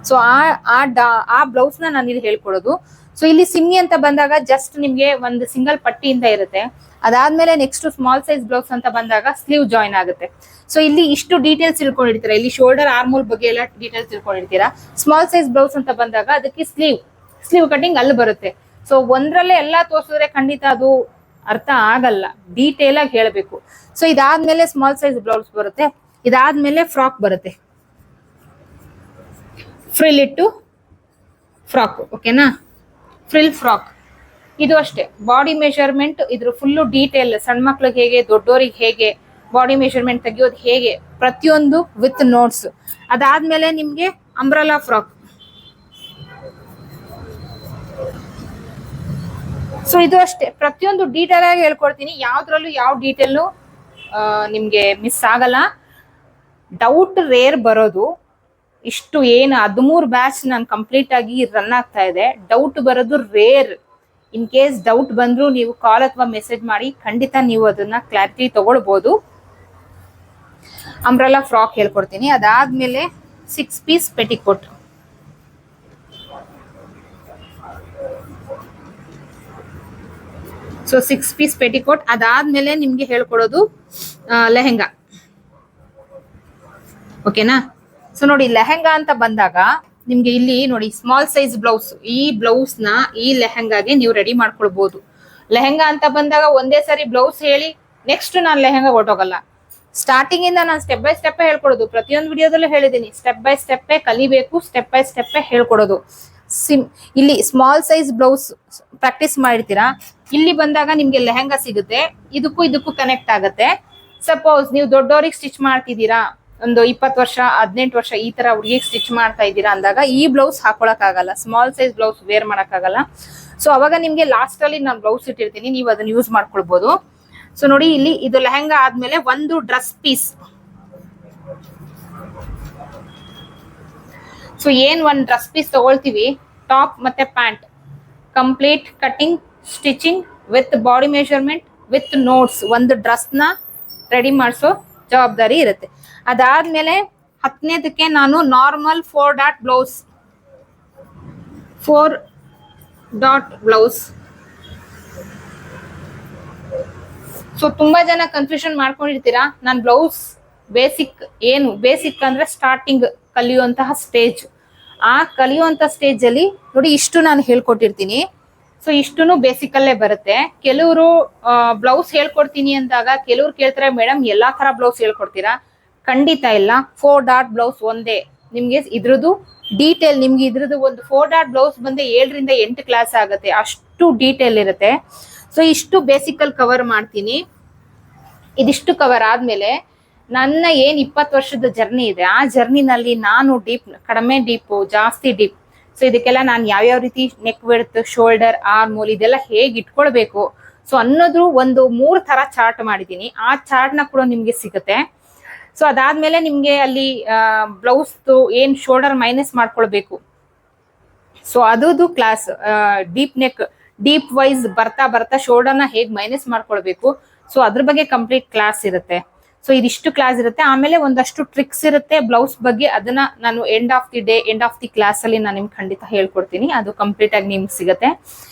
[SPEAKER 1] ಸೊ ಆ ಬ್ಲೌಸ್ ನ ನಾನು ಇಲ್ಲಿ ಹೇಳ್ಕೊಡೋದು. ಸೊ ಇಲ್ಲಿ ಸಿಮ್ಮಿ ಅಂತ ಬಂದಾಗ ಜಸ್ಟ್ ನಿಮ್ಗೆ ಒಂದು ಸಿಂಗಲ್ ಪಟ್ಟಿಯಿಂದ ಇರುತ್ತೆ. ಅದಾದ್ಮೇಲೆ ನೆಕ್ಸ್ಟ್ ಸ್ಮಾಲ್ ಸೈಜ್ ಬ್ಲೌಸ್ ಅಂತ ಬಂದಾಗ ಸ್ಲೀವ್ ಜಾಯಿನ್ ಆಗುತ್ತೆ. ಸೊ ಇಲ್ಲಿ ಇಷ್ಟು ಡೀಟೇಲ್ಸ್ ತಿಳ್ಕೊಂಡಿರ್ತೀರಾ, ಇಲ್ಲಿ ಶೋಲ್ಡರ್ ಆರ್ಮೋಲ್ ಬಗ್ಗೆ ಎಲ್ಲ ಡೀಟೇಲ್ಸ್ ತಿಳ್ಕೊಂಡಿರ್ತೀರಾ. ಸ್ಮಾಲ್ ಸೈಜ್ ಬ್ಲೌಸ್ ಅಂತ ಬಂದಾಗ ಅದಕ್ಕೆ ಸ್ಲೀವ್ ಕಟಿಂಗ್ ಅಲ್ಲಿ ಬರುತ್ತೆ. ಸೊ ಒಂದ್ರಲ್ಲೇ ಎಲ್ಲಾ ತೋರಿಸಿದ್ರೆ ಖಂಡಿತ ಅದು ಅರ್ಥ ಆಗಲ್ಲ, ಡೀಟೇಲ್ ಆಗಿ ಹೇಳ್ಬೇಕು. ಸೊ ಇದಾದ್ಮೇಲೆ ಸ್ಮಾಲ್ ಸೈಜ್ ಬ್ಲೌಸ್ ಬರುತ್ತೆ. ಇದಾದ್ಮೇಲೆ ಫ್ರಾಕ್ ಬರುತ್ತೆ, ಫ್ರಿಲ್ ಇಟ್ಟು ಫ್ರಾಕ್. ಓಕೆನಾ, ಫ್ರಿಲ್ ಫ್ರಾಕ್. ಇದು ಅಷ್ಟೇ ಬಾಡಿ ಮೆಷರ್ಮೆಂಟ್, ಇದ್ರ ಫುಲ್ಲು ಡೀಟೇಲ್, ಸಣ್ಣ ಮಕ್ಳಿಗೆ ಹೇಗೆ, ದೊಡ್ಡೋರಿಗೆ ಹೇಗೆ ಬಾಡಿ ಮೆಷರ್ಮೆಂಟ್ ತೆಗಿಯೋದು ಹೇಗೆ, ಪ್ರತಿಯೊಂದು ವಿತ್ ನೋಟ್ಸ್. ಅದಾದ್ಮೇಲೆ ನಿಮ್ಗೆ ಅಂಬ್ರಲಾ ಫ್ರಾಕ್. ಸೊ ಇದು ಅಷ್ಟೇ, ಪ್ರತಿಯೊಂದು ಡೀಟೇಲ್ ಆಗಿ ಹೇಳ್ಕೊಡ್ತೀನಿ. ಯಾವ್ದ್ರಲ್ಲೂ ಯಾವ ಡೀಟೇಲ್ ನಿಮ್ಗೆ ಮಿಸ್ ಆಗಲ್ಲ. ಡೌಟ್ ರೇರ್ ಬರೋದು ಇಷ್ಟು ಏನು 13 ಬ್ಯಾಚ್ ನಾನು ಕಂಪ್ಲೀಟ್ ಆಗಿ ರನ್ ಆಗ್ತಾ ಇದೆ. ಡೌಟ್ ಬರೋದು ರೇರ್. ಇನ್ ಕೇಸ್ ಡೌಟ್ ಬಂದ್ರು ನೀವು ಕಾಲ್ ಅಥವಾ ಮೆಸೇಜ್ ಮಾಡಿ, ಖಂಡಿತ ನೀವು ಅದನ್ನ ಕ್ಲಾರಿಟಿ ತಗೊಳ್ಬಹುದು. ಅಂಬ್ರೆಲಾ ಫ್ರಾಕ್ ಹೇಳ್ಕೊಡ್ತೀನಿ. ಅದಾದ್ಮೇಲೆ 6 piece petticoat. So 6 piece petticoat. ಅದಾದ್ಮೇಲೆ ನಿಮ್ಗೆ ಹೇಳ್ಕೊಡೋದು ಲೆಹೆಂಗಾ. ಓಕೆನಾ. ಸೊ ನೋಡಿ ಲೆಹೆಂಗಾ ಅಂತ ಬಂದಾಗ ನಿಮ್ಗೆ ಇಲ್ಲಿ ನೋಡಿ ಸ್ಮಾಲ್ ಸೈಜ್ ಬ್ಲೌಸ್. ಈ ಬ್ಲೌಸ್ ನ ಈ ಲೆಹೆಂಗಾಗೆ ನೀವು ರೆಡಿ ಮಾಡ್ಕೊಳ್ಬಹುದು. ಲೆಹೆಂಗಾ ಅಂತ ಬಂದಾಗ ಒಂದೇ ಸಾರಿ ಬ್ಲೌಸ್ ಹೇಳಿ ನೆಕ್ಸ್ಟ್ ನಾನು ಲೆಹೆಂಗಾ ಹೊಟ್ಟೋಗಲ್ಲ. ಸ್ಟಾರ್ಟಿಂಗ್ ಇಂದ ನಾನು ಸ್ಟೆಪ್ ಬೈ ಸ್ಟೆಪ್ ಹೇಳ್ಕೊಡೋದು. ಪ್ರತಿಯೊಂದು ವಿಡಿಯೋದಲ್ಲೂ ಹೇಳಿದ್ದೀನಿ, ಸ್ಟೆಪ್ ಬೈ ಸ್ಟೆಪ್ ಕಲಿಬೇಕು, ಸ್ಟೆಪ್ ಬೈ ಸ್ಟೆಪ್ ಹೇಳ್ಕೊಡೋದು. ಇಲ್ಲಿ ಸ್ಮಾಲ್ ಸೈಜ್ ಬ್ಲೌಸ್ ಪ್ರಾಕ್ಟೀಸ್ ಮಾಡಿರ್ತೀರಾ, ಇಲ್ಲಿ ಬಂದಾಗ ನಿಮ್ಗೆ ಲೆಹೆಂಗಾ ಸಿಗುತ್ತೆ. ಇದಕ್ಕೂ ಕನೆಕ್ಟ್ ಆಗುತ್ತೆ. ಸಪೋಸ್ ನೀವು ದೊಡ್ಡವ್ರಿಗೆ ಸ್ಟಿಚ್ ಮಾಡ್ತಿದ್ದೀರಾ, ಒಂದು 20 ವರ್ಷ 18 ವರ್ಷ ಈ ತರ ಹುಡುಗಿಗೆ ಸ್ಟಿಚ್ ಮಾಡ್ತಾ ಇದ್ದೀರಾ ಅಂದಾಗ ಈ ಬ್ಲೌಸ್ ಹಾಕೊಳಕ್ ಆಗಲ್ಲ, ಸ್ಮಾಲ್ ಸೈಜ್ ಬ್ಲೌಸ್ ವೇರ್ ಮಾಡಕ್ ಆಗಲ್ಲ. ಸೊ ಅವಾಗ ನಿಮ್ಗೆ ಲಾಸ್ಟ್ ಅಲ್ಲಿ ನಾನು ಬ್ಲೌಸ್ ಇಟ್ಟಿರ್ತೀನಿ, ನೀವು ಅದನ್ನ ಯೂಸ್ ಮಾಡ್ಕೊಳ್ಬಹುದು. ಸೊ ನೋಡಿ ಇಲ್ಲಿ ಇದು ಲೆಹೆಂಗಾ ಆದ್ಮೇಲೆ ಒಂದು ಡ್ರೆಸ್ ಪೀಸ್. ಸೊ ಏನ್ ಒಂದ್ ಡ್ರೆಸ್ ಪೀಸ್ ತಗೊಳ್ತೀವಿ, ಟಾಪ್ ಮತ್ತೆ pant complete cutting stitching with body measurement with notes, ಒಂದು ಡ್ರೆಸ್ ನ ರೆಡಿ ಮಾಡಿಸೋ ಜವಾಬ್ದಾರಿ ಇರುತ್ತೆ. ಅದಾದ್ಮೇಲೆ 10ನೇದಕ್ಕೆ ನಾನು ನಾರ್ಮಲ್ 4 ಡಾಟ್ ಬ್ಲೌಸ್. ಸೊ ತುಂಬಾ ಜನ ಕನ್ಫ್ಯೂಷನ್ ಮಾಡ್ಕೊಂಡಿರ್ತೀರಾ. ನಾನು ಬ್ಲೌಸ್ ಬೇಸಿಕ್ ಅಂದ್ರೆ ಸ್ಟಾರ್ಟಿಂಗ್ ಕಲಿಯುವಂತಹ ಸ್ಟೇಜ್. ಆ ಕಲಿಯುವಂತ ಸ್ಟೇಜ್ ಅಲ್ಲಿ ನೋಡಿ ಇಷ್ಟು ನಾನು ಹೇಳ್ಕೊಟ್ಟಿರ್ತೀನಿ. ಸೊ ಇಷ್ಟುನು ಬೇಸಿಕ್ ಅಲ್ಲೇ ಬರುತ್ತೆ. ಕೆಲವರು ಬ್ಲೌಸ್ ಹೇಳ್ಕೊಡ್ತೀನಿ ಅಂದಾಗ ಕೆಲವ್ರು ಕೇಳ್ತಾರೆ, ಮೇಡಮ್ ಎಲ್ಲಾ ತರ ಬ್ಲೌಸ್ ಹೇಳ್ಕೊಡ್ತೀರಾ? ಖಂಡಿತ ಇಲ್ಲ. 4 ಡಾಟ್ ಬ್ಲೌಸ್ ಒಂದೇ. ನಿಮ್ಗೆ ಇದ್ರದ್ದು ಡೀಟೇಲ್, ನಿಮ್ಗೆ ಇದ್ರದ್ದು ಒಂದು 4 ಡಾಟ್ ಬ್ಲೌಸ್ ಬಂದೆ 7 ರಿಂದ 8 ಕ್ಲಾಸ್ ಆಗುತ್ತೆ, ಅಷ್ಟು ಡೀಟೇಲ್ ಇರುತ್ತೆ. ಸೊ ಇಷ್ಟು ಬೇಸಿಕ್ ಅಲ್ಲಿ ಕವರ್ ಮಾಡ್ತೀನಿ. ಇದಿಷ್ಟು ಕವರ್ ಆದ್ಮೇಲೆ ನನ್ನ ಏನ್ 20 ವರ್ಷದ ಜರ್ನಿ ಇದೆ, ಆ ಜರ್ನಿನಲ್ಲಿ ನಾನು ಕಡಿಮೆ ಡೀಪ್, ಜಾಸ್ತಿ ಡೀಪ್, ಸೊ ಇದಕ್ಕೆಲ್ಲ ನಾನು ಯಾವ್ಯಾವ ರೀತಿ ನೆಕ್ ವಿಡ್ತ್, ಶೋಲ್ಡರ್, ಆರ್ಮೋಲ್ ಇದೆಲ್ಲ ಹೇಗೆ ಇಟ್ಕೊಳ್ಬೇಕು ಸೊ ಅನ್ನೋದು ಒಂದು 3 ತರ ಚಾರ್ಟ್ ಮಾಡಿದ್ದೀನಿ. ಆ ಚಾರ್ಟ್ ನ ಕೂಡ ನಿಮ್ಗೆ ಸಿಗುತ್ತೆ. ಸೊ ಅದಾದ್ಮೇಲೆ ನಿಮ್ಗೆ ಅಲ್ಲಿ ಬ್ಲೌಸ್ ಏನ್ ಶೋಲ್ಡರ್ ಮೈನಸ್ ಮಾಡ್ಕೊಳ್ಬೇಕು, ಸೊ ಅದು class. Deep neck, deep wise ಬರ್ತಾ ಶೋಲ್ಡರ್ ನ ಹೇಗ್ ಮೈನಸ್ ಮಾಡ್ಕೊಳ್ಬೇಕು, ಸೊ ಅದ್ರ ಬಗ್ಗೆ ಕಂಪ್ಲೀಟ್ ಕ್ಲಾಸ್ ಇರುತ್ತೆ. ಸೊ ಇದಿಷ್ಟು ಕ್ಲಾಸ್ ಇರುತ್ತೆ. ಆಮೇಲೆ ಒಂದಷ್ಟು ಟ್ರಿಕ್ಸ್ ಇರುತ್ತೆ ಬ್ಲೌಸ್ ಬಗ್ಗೆ, ಅದನ್ನ ನಾನು ಎಂಡ್ ಆಫ್ ದಿ ಕ್ಲಾಸ್ ಅಲ್ಲಿ ನಾನು ನಿಮ್ಗೆ ಖಂಡಿತ ಹೇಳ್ಕೊಡ್ತೀನಿ. ಅದು ಕಂಪ್ಲೀಟ್ ಆಗಿ ನಿಮ್ಗೆ ಸಿಗುತ್ತೆ.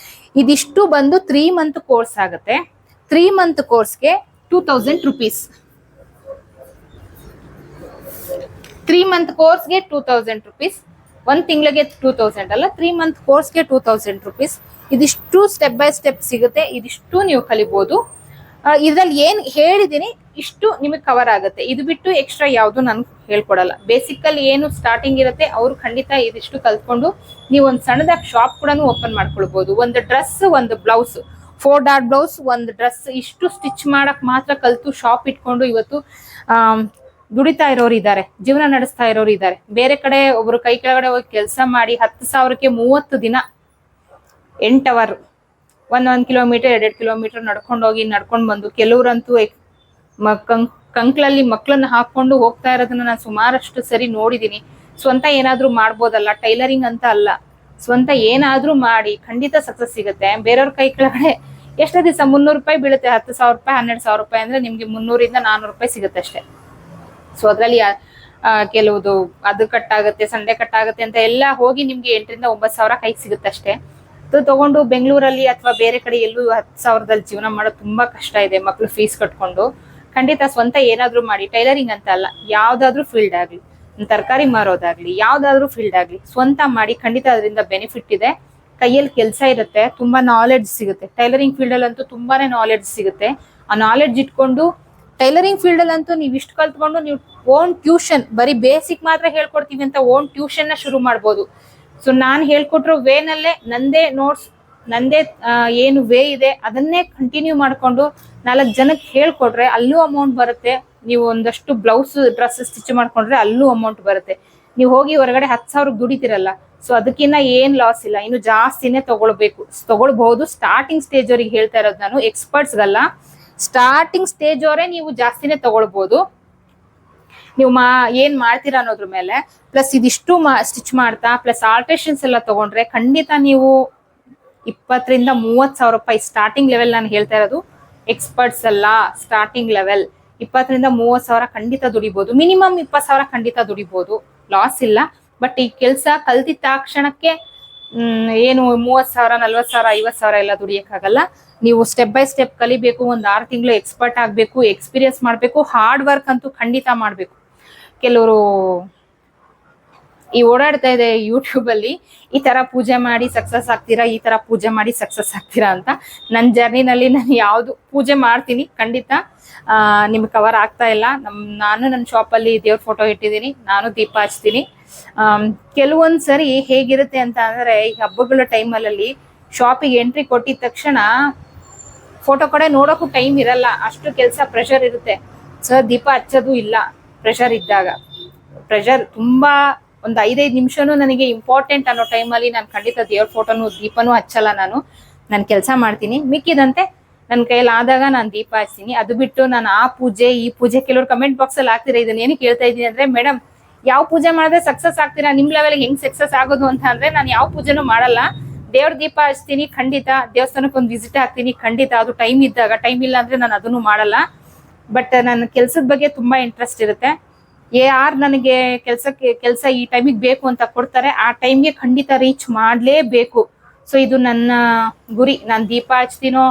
[SPEAKER 1] ಇದಿಷ್ಟು ಬಂದು 3 ಮಂತ್ ಕೋರ್ಸ್ ಆಗುತ್ತೆ. 3 ಮಂತ್ ಕೋರ್ಸ್ಗೆ 2000 rupees. 3 ಮಂತ್ ಕೋರ್ಸ್ಗೆ 2000 rupees. 1 ತಿಂಗಳಿಗೆ 2000 ಅಲ್ಲ, 3 ಮಂತ್ ಕೋರ್ಸ್ಗೆ 2000 rupees. ಇದಿಷ್ಟು ಸ್ಟೆಪ್ ಬೈ ಸ್ಟೆಪ್ ಸಿಗುತ್ತೆ. ಇದಿಷ್ಟು ನೀವು ಕಲಿಬಹುದು. ಇದ್ರಲ್ಲಿ ಏನ್ ಹೇಳಿದೀನಿ ಇಷ್ಟು ನಿಮಗೆ ಕವರ್ ಆಗುತ್ತೆ. ಇದು ಬಿಟ್ಟು ಎಕ್ಸ್ಟ್ರಾ ಯಾವ್ದು ನಾನು ಹೇಳ್ಕೊಡಲ್ಲ. ಬೇಸಿಕಲ್ಲಿ ಏನು ಸ್ಟಾರ್ಟಿಂಗ್ ಇರುತ್ತೆ ಅವ್ರು ಖಂಡಿತ ಇದಿಷ್ಟು ಕಲ್ತ್ಕೊಂಡು ನೀವು ಒಂದು ಸಣ್ಣದಾಗಿ ಶಾಪ್ ಕೂಡ ಓಪನ್ ಮಾಡ್ಕೊಳ್ಬಹುದು. ಒಂದು ಡ್ರೆಸ್, ಒಂದು ಬ್ಲೌಸ್, 4 ಡಾಟ್ ಬ್ಲೌಸ್, ಒಂದು ಡ್ರೆಸ್, ಇಷ್ಟು ಸ್ಟಿಚ್ ಮಾಡಕ್ ಮಾತ್ರ ಕಲ್ತು ಶಾಪ್ ಇಟ್ಕೊಂಡು ಇವತ್ತು ದುಡಿತಾ ಇರೋರು ಇದ್ದಾರೆ, ಜೀವನ ನಡೆಸ್ತಾ ಇರೋರು ಇದ್ದಾರೆ. ಬೇರೆ ಕಡೆ ಒಬ್ರು ಕೈ ಕೆಳಗಡೆ ಹೋಗಿ ಕೆಲಸ ಮಾಡಿ 10,000ಕ್ಕೆ 30 ದಿನ 8 ಅವರ್ ಒಂದೊಂದು ಕಿಲೋಮೀಟರ್ 2 ಕಿಲೋಮೀಟರ್ ನಡ್ಕೊಂಡು ಬಂದು, ಕೆಲವ್ರಂತೂ ಕಂಕ್ಳಲ್ಲಿ ಮಕ್ಳನ್ನ ಹಾಕೊಂಡು ಹೋಗ್ತಾ ಇರೋದನ್ನ ನಾನು ಸುಮಾರಷ್ಟು ಸರಿ ನೋಡಿದೀನಿ. ಸ್ವಂತ ಏನಾದ್ರೂ ಮಾಡ್ಬೋದಲ್ಲ, ಟೈಲರಿಂಗ್ ಅಂತ ಅಲ್ಲ, ಸ್ವಂತ ಏನಾದ್ರೂ ಮಾಡಿ ಖಂಡಿತ ಸಕ್ಸಸ್ ಸಿಗುತ್ತೆ. ಬೇರೆಯವ್ರ ಕೈ ಕೆಳಗಡೆ ಎಷ್ಟೋ ದಿವಸ 300 ರೂಪಾಯಿ ಬೀಳುತ್ತೆ, 10,000 ರೂಪಾಯಿ 12,000 ರೂಪಾಯಿ ಅಂದ್ರೆ ನಿಮ್ಗೆ 300 ಇಂದ 400 ರೂಪಾಯಿ ಸಿಗುತ್ತೆ ಅಷ್ಟೇ. ಸೊ ಅದ್ರಲ್ಲಿ ಕೆಲವುದು ಅದು ಕಟ್ಟಾಗುತ್ತೆ, ಸಂಡೆ ಕಟ್ಟಾಗುತ್ತೆ ಅಂತ ಎಲ್ಲ ಹೋಗಿ ನಿಮ್ಗೆ 8,000 ಇಂದ 9,000 ಕೈಗೆ ಸಿಗುತ್ತೆ ಅಷ್ಟೇ. ತಗೊಂಡು ಬೆಂಗಳೂರಲ್ಲಿ ಅಥವಾ ಬೇರೆ ಕಡೆ ಎಲ್ಲೂ 10,000ದಲ್ಲಿ ಜೀವನ ಮಾಡೋದು ತುಂಬಾ ಕಷ್ಟ ಇದೆ. ಮಕ್ಳು ಫೀಸ್ ಕಟ್ಕೊಂಡು ಖಂಡಿತ ಸ್ವಂತ ಏನಾದ್ರೂ ಮಾಡಿ, ಟೈಲರಿಂಗ್ ಅಂತ ಅಲ್ಲ, ಯಾವ್ದಾದ್ರು ಫೀಲ್ಡ್ ಆಗ್ಲಿ, ತರಕಾರಿ ಮಾರೋದಾಗ್ಲಿ, ಯಾವ್ದಾದ್ರು ಫೀಲ್ಡ್ ಆಗ್ಲಿ, ಸ್ವಂತ ಮಾಡಿ ಖಂಡಿತ ಅದರಿಂದ ಬೆನಿಫಿಟ್ ಇದೆ. ಕೈಯಲ್ಲಿ ಕೆಲಸ ಇರುತ್ತೆ, ತುಂಬಾ ನಾಲೆಡ್ಜ್ ಸಿಗುತ್ತೆ. ಟೈಲರಿಂಗ್ ಫೀಲ್ಡ್ ಅಲ್ಲಿ ಅಂತೂ ತುಂಬಾನೇ ನಾಲೆಡ್ಜ್ ಸಿಗುತ್ತೆ. ಆ ನಾಲೆಡ್ಜ್ ಇಟ್ಕೊಂಡು ಟೈಲರಿಂಗ್ ಫೀಲ್ಡ್ ಅಲ್ಲಿ ಅಂತೂ ನೀವು ಇಷ್ಟು ಕಲ್ತ್ಕೊಂಡು ನೀವು ಓನ್ ಟ್ಯೂಷನ್, ಬರೀ ಬೇಸಿಕ್ ಮಾತ್ರ ಹೇಳ್ಕೊಡ್ತೀವಿ ಅಂತ ಓನ್ ಟ್ಯೂಷನ್ ನ ಶುರು ಮಾಡ್ಬೋದು. ಸೊ ನಾನ್ ಹೇಳ್ಕೊಟ್ರೋ ವೇನಲ್ಲೇ ನಂದೇ ನೋಟ್ಸ್, ನಂದೇ ಏನು ವೇ ಇದೆ ಅದನ್ನೇ ಕಂಟಿನ್ಯೂ ಮಾಡ್ಕೊಂಡು 4 ಜನಕ್ಕೆ ಹೇಳ್ಕೊಟ್ರೆ ಅಲ್ಲೂ ಅಮೌಂಟ್ ಬರುತ್ತೆ. ನೀವು ಒಂದಷ್ಟು ಬ್ಲೌಸ್ ಡ್ರೆಸ್ ಸ್ಟಿಚ್ ಮಾಡ್ಕೊಂಡ್ರೆ ಅಲ್ಲೂ ಅಮೌಂಟ್ ಬರುತ್ತೆ. ನೀವು ಹೋಗಿ ಹೊರಗಡೆ 10,000 ದುಡಿತಿರಲ್ಲ, ಸೊ ಅದಕ್ಕಿಂತ ಏನ್ ಲಾಸ್ ಇಲ್ಲ, ಇನ್ನು ಜಾಸ್ತಿನೇ ತಗೊಳ್ಬಹುದು. ಸ್ಟಾರ್ಟಿಂಗ್ ಸ್ಟೇಜ್ ಅವ್ರಿಗೆ ಹೇಳ್ತಾ ಇರೋದು ನಾನು, ಎಕ್ಸ್ಪರ್ಟ್ಸ್ಗಲ್ಲ, ಸ್ಟಾರ್ಟಿಂಗ್ ಸ್ಟೇಜ್ ಅವರೇ ನೀವು ಜಾಸ್ತಿನೇ ತಗೊಳ್ಬಹುದು. ನೀವು ಏನ್ ಮಾಡ್ತೀರಾ ಅನ್ನೋದ್ರ ಮೇಲೆ, ಪ್ಲಸ್ ಇದಿಷ್ಟು ಸ್ಟಿಚ್ ಮಾಡ್ತಾ ಪ್ಲಸ್ ಆಲ್ಟ್ರೇಷನ್ಸ್ ಎಲ್ಲ ತಗೊಂಡ್ರೆ ಖಂಡಿತ ನೀವು 20,000 ಇಂದ 30,000 ರೂಪಾಯಿ ಸ್ಟಾರ್ಟಿಂಗ್ ಲೆವೆಲ್ ನಾನು ಹೇಳ್ತಾ ಇರೋದು. ಎಕ್ಸ್ಪರ್ಟ್ಸ್ ಅಲ್ಲ, ಸ್ಟಾರ್ಟಿಂಗ್ ಲೆವೆಲ್ 20,000 ಇಂದ 30,000 ಖಂಡಿತ ದುಡಿಬಹುದು. ಮಿನಿಮಮ್ 20,000 ಖಂಡಿತ ದುಡಿಬಹುದು, ಲಾಸ್ ಇಲ್ಲ. ಬಟ್ ಈ ಕೆಲಸ ಕಲ್ತಿದ್ದ ತಕ್ಷಣಕ್ಕೆ ಏನು 30,000, 40,000, 50,000 ಎಲ್ಲ ದುಡಿಯಕ್ಕಾಗಲ್ಲ. ನೀವು ಸ್ಟೆಪ್ ಬೈ ಸ್ಟೆಪ್ ಕಲಿಬೇಕು. 6 ತಿಂಗಳು ಎಕ್ಸ್ಪರ್ಟ್ ಆಗ್ಬೇಕು, ಎಕ್ಸ್ಪೀರಿಯನ್ಸ್ ಮಾಡ್ಬೇಕು, ಹಾರ್ಡ್ ವರ್ಕ್ ಅಂತೂ ಖಂಡಿತ ಮಾಡ್ಬೇಕು. ಕೆಲವರು ಈ ಓಡಾಡ್ತಾ ಇದೆ ಯೂಟ್ಯೂಬ್ ಅಲ್ಲಿ, ಈ ತರ ಪೂಜೆ ಮಾಡಿ ಸಕ್ಸಸ್ ಆಗ್ತೀರಾ, ಈ ತರ ಪೂಜೆ ಮಾಡಿ ಸಕ್ಸಸ್ ಆಗ್ತೀರಾ ಅಂತ. ನನ್ನ ಜರ್ನಿನಲ್ಲಿ ನಾನು ಯಾವ್ದು ಪೂಜೆ ಮಾಡ್ತೀನಿ ಖಂಡಿತ ನಿಮ್ಗೆ ಕವರ್ ಆಗ್ತಾ ಇಲ್ಲ. ನಾನು ನನ್ನ ಶಾಪಲ್ಲಿ ದೇವ್ರ ಫೋಟೋ ಇಟ್ಟಿದ್ದೀನಿ, ನಾನು ದೀಪ ಹಚ್ತೀನಿ. ಕೆಲವೊಂದ್ ಸರಿ ಹೇಗಿರುತ್ತೆ ಅಂತ ಅಂದ್ರೆ, ಈ ಹಬ್ಬಗಳ ಟೈಮಲ್ಲಿ ಶಾಪಿಗೆ ಎಂಟ್ರಿ ಕೊಟ್ಟಿದ ತಕ್ಷಣ ಫೋಟೋ ಕಡೆ ನೋಡೋಕ್ಕೂ ಟೈಮ್ ಇರಲ್ಲ, ಅಷ್ಟು ಕೆಲಸ ಪ್ರೆಷರ್ ಇರುತ್ತೆ. ಸರ್ ದೀಪ ಹಚ್ಚೋದು ಇಲ್ಲ ಪ್ರೆಷರ್ ಇದ್ದಾಗ. ಪ್ರೆಷರ್ ತುಂಬಾ ಒಂದು 5 ನಿಮಿಷನೂ ನನಗೆ ಇಂಪಾರ್ಟೆಂಟ್ ಅನ್ನೋ ಟೈಮಲ್ಲಿ ನಾನು ಖಂಡಿತ ದೇವ್ರ ಫೋಟೋನು ದೀಪನೂ ಹಚ್ಚಲ್ಲ. ನಾನು ಕೆಲಸ ಮಾಡ್ತೀನಿ. ಮಿಕ್ಕಿದಂತೆ ನನ್ನ ಕೈಯಲ್ಲಿ ಆದಾಗ ನಾನು ದೀಪ ಹಚ್ತೀನಿ. ಅದು ಬಿಟ್ಟು ನಾನು ಆ ಪೂಜೆ ಈ ಪೂಜೆ, ಕೆಲವರು ಕಮೆಂಟ್ ಬಾಕ್ಸ್ ಅಲ್ಲಿ ಆಗ್ತೀರಾ, ಇದನ್ನ ಏನಕ್ಕೆ ಕೇಳ್ತಾ ಇದ್ದೀನಿ ಅಂದ್ರೆ, ಮೇಡಮ್ ಯಾವ ಪೂಜೆ ಮಾಡಿದ್ರೆ ಸಕ್ಸಸ್ ಆಗ್ತೀರಾ, ನಿಮ್ ಲೆವೆಲ್ ಹೆಂಗ್ ಸಕ್ಸಸ್ ಆಗೋದು ಅಂತ ಅಂದ್ರೆ, ನಾನು ಯಾವ ಪೂಜೆನೂ ಮಾಡಲ್ಲ. ದೇವ್ರ ದೀಪ ಹಚ್ತೀನಿ ಖಂಡಿತ, ದೇವಸ್ಥಾನಕ್ಕೆ ಒಂದು ವಿಸಿಟ್ ಆಗ್ತೀನಿ ಖಂಡಿತ, ಅದು ಟೈಮ್ ಇದ್ದಾಗ. ಟೈಮ್ ಇಲ್ಲ ಅಂದ್ರೆ ನಾನು ಅದನ್ನು ಮಾಡಲ್ಲ. ಬಟ್ ನನ್ನ ಕೆಲ್ಸದ ಬಗ್ಗೆ ತುಂಬಾ ಇಂಟ್ರೆಸ್ಟ್ ಇರುತ್ತೆ. ಯಾರು ನನಗೆ ಕೆಲಸ ಈ ಟೈಮಿಗೆ ಬೇಕು ಅಂತ ಕೊಡ್ತಾರೆ, ಆ ಟೈಮ್ಗೆ ಖಂಡಿತ ರೀಚ್ ಮಾಡ್ಲೇಬೇಕು. ಸೊ ಇದು ನನ್ನ ಗುರಿ. ನಾನು ದೀಪ ಹಚ್ತೀನೋ,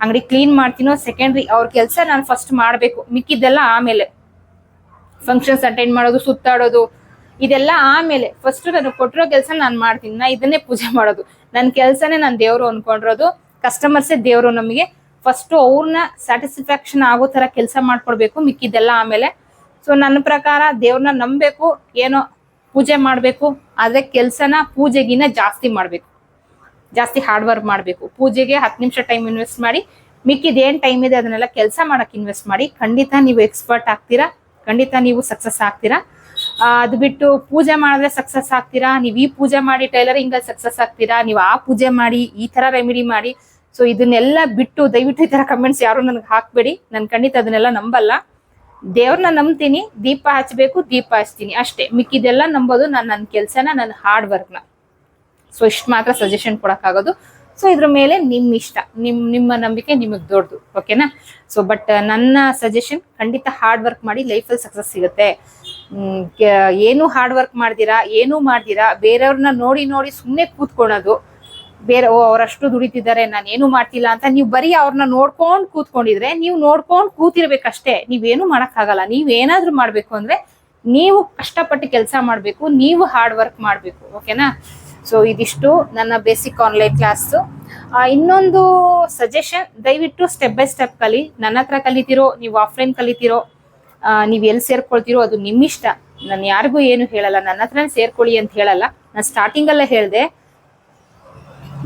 [SPEAKER 1] ಅಂಗಡಿ ಕ್ಲೀನ್ ಮಾಡ್ತೀನೋ ಸೆಕೆಂಡ್ರಿ, ಅವ್ರ ಕೆಲಸ ನಾನು ಫಸ್ಟ್ ಮಾಡ್ಬೇಕು, ಮಿಕ್ಕಿದ್ದೆಲ್ಲ ಆಮೇಲೆ. ಫಂಕ್ಷನ್ಸ್ ಅಟೆಂಡ್ ಮಾಡೋದು, ಸುತ್ತಾಡೋದು, ಇದೆಲ್ಲ ಆಮೇಲೆ. ಫಸ್ಟ್ ನಾನು ಕೊಟ್ಟಿರೋ ಕೆಲಸ ನಾನು ಮಾಡ್ತೀನಿ. ನಾ ಇದನ್ನೇ ಪೂಜೆ ಮಾಡೋದು. ನನ್ನ ಕೆಲಸನೇ ನಾನು ದೇವ್ರು ಅನ್ಕೊಂಡಿರೋದು. ಕಸ್ಟಮರ್ಸೇ ದೇವ್ರು ನಮಗೆ. ಫಸ್ಟ್ ಅವ್ರನ್ನ ಸ್ಯಾಟಿಸ್ಫ್ಯಾಕ್ಷನ್ ಆಗೋ ತರ ಕೆಲಸ ಮಾಡ್ಕೊಡ್ಬೇಕು, ಮಿಕ್ಕಿದ್ದೆಲ್ಲ ಆಮೇಲೆ. ಸೊ ನನ್ನ ಪ್ರಕಾರ ದೇವ್ರನ್ನ ನಂಬಬೇಕು, ಏನೋ ಪೂಜೆ ಮಾಡ್ಬೇಕು, ಆದ್ರೆ ಕೆಲ್ಸನ ಪೂಜೆಗಿನ್ನ ಜಾಸ್ತಿ ಮಾಡ್ಬೇಕು, ಜಾಸ್ತಿ ಹಾರ್ಡ್ ವರ್ಕ್ ಮಾಡ್ಬೇಕು. ಪೂಜೆಗೆ 10 ನಿಮಿಷ ಟೈಮ್ ಇನ್ವೆಸ್ಟ್ ಮಾಡಿ, ಮಿಕ್ಕಿದ ಏನ್ ಟೈಮ್ ಇದೆ ಅದನ್ನೆಲ್ಲ ಕೆಲಸ ಮಾಡಕ್ ಇನ್ವೆಸ್ಟ್ ಮಾಡಿ. ಖಂಡಿತ ನೀವು ಎಕ್ಸ್ಪರ್ಟ್ ಆಗ್ತೀರಾ, ಖಂಡಿತ ನೀವು ಸಕ್ಸಸ್ ಆಗ್ತೀರಾ. ಅದು ಬಿಟ್ಟು ಪೂಜೆ ಮಾಡಿದ್ರೆ ಸಕ್ಸಸ್ ಆಗ್ತೀರಾ, ನೀವು ಈ ಪೂಜೆ ಮಾಡಿ ಟೈಲರಿಂಗ್ ಅಲ್ಲಿ ಸಕ್ಸಸ್ ಆಗ್ತೀರಾ, ನೀವು ಆ ಪೂಜೆ ಮಾಡಿ ಈ ತರ ರೆಮಿಡಿ ಮಾಡಿ. ಸೊ ಇದನ್ನೆಲ್ಲ ಬಿಟ್ಟು ದಯವಿಟ್ಟು ಈ ತರ ಕಮೆಂಟ್ಸ್ ಯಾರು ನನಗೆ ಹಾಕ್ಬೇಡಿ. ನಾನು ಖಂಡಿತ ಅದನ್ನೆಲ್ಲ ನಂಬಲ್ಲ. ದೇವ್ರನ್ನ ನಂಬ್ತೀನಿ, ದೀಪ ಹಚ್ಬೇಕು, ದೀಪ ಹಚ್ತೀನಿ ಅಷ್ಟೇ. ಮಿಕ್ಕಿದೆಲ್ಲ ನಂಬೋದು ನನ್ನ ಕೆಲಸನ, ನನ್ನ ಹಾರ್ಡ್ ವರ್ಕ್ನ. ಸೊ ಇಷ್ಟು ಮಾತ್ರ ಸಜೆಷನ್ ಕೊಡಕ್ಕಾಗೋದು. ಸೊ ಇದ್ರ ಮೇಲೆ ನಿಮ್ ಇಷ್ಟ, ನಿಮ್ಮ ನಂಬಿಕೆ ನಿಮಗ್ ದೊಡ್ಡದು, ಓಕೆನಾ. ಸೊ ಬಟ್ ನನ್ನ ಸಜೆಷನ್ ಖಂಡಿತ ಹಾರ್ಡ್ ವರ್ಕ್ ಮಾಡಿ, ಲೈಫಲ್ಲಿ ಸಕ್ಸಸ್ ಸಿಗುತ್ತೆ. ಏನು ಹಾರ್ಡ್ ವರ್ಕ್ ಮಾಡ್ದಿರಾ, ಏನೂ ಮಾಡ್ದಿರಾ, ಬೇರೆಯವ್ರನ್ನ ನೋಡಿ ನೋಡಿ ಸುಮ್ಮನೆ ಕೂತ್ಕೊಳ್ಳೋದು, ಬೇರೆ ಅವರಷ್ಟು ದುಡಿತಿದ್ದಾರೆ ನಾನು ಏನು ಮಾಡ್ತಿಲ್ಲ ಅಂತ ನೀವು ಬರೀ ಅವ್ರನ್ನ ನೋಡ್ಕೊಂಡ್ ಕೂತ್ಕೊಂಡಿದ್ರೆ, ನೀವು ನೋಡ್ಕೊಂಡ್ ಕೂತಿರ್ಬೇಕಷ್ಟೇ, ನೀವೇನು ಮಾಡಕ್ಕಾಗಲ್ಲ. ನೀವೇನಾದ್ರೂ ಮಾಡ್ಬೇಕು ಅಂದ್ರೆ ನೀವು ಕಷ್ಟಪಟ್ಟು ಕೆಲಸ ಮಾಡ್ಬೇಕು, ನೀವು ಹಾರ್ಡ್ ವರ್ಕ್ ಮಾಡ್ಬೇಕು, ಓಕೆನಾ. ಸೊ ಇದಿಷ್ಟು ನನ್ನ ಬೇಸಿಕ್ ಆನ್ಲೈನ್ ಕ್ಲಾಸ್. ಇನ್ನೊಂದು ಸಜೆಷನ್, ದಯವಿಟ್ಟು ಸ್ಟೆಪ್ ಬೈ ಸ್ಟೆಪ್ ಕಲಿ. ನನ್ನ ಹತ್ರ ಕಲಿತಿರೋ, ನೀವು ಆಫ್ಲೈನ್ ಕಲಿತಿರೋ, ನೀವ್ ಎಲ್ಲಿ ಸೇರ್ಕೊಳ್ತಿರೋ ಅದು ನಿಮ್ಮಿಷ್ಟ. ನಾನು ಯಾರಿಗೂ ಏನು ಹೇಳಲ್ಲ, ನನ್ನ ಹತ್ರ ಸೇರ್ಕೊಳ್ಳಿ ಅಂತ ಹೇಳಲ್ಲ. ನಾನು ಸ್ಟಾರ್ಟಿಂಗ್ ಅಲ್ಲೇ ಹೇಳ್ದೆ,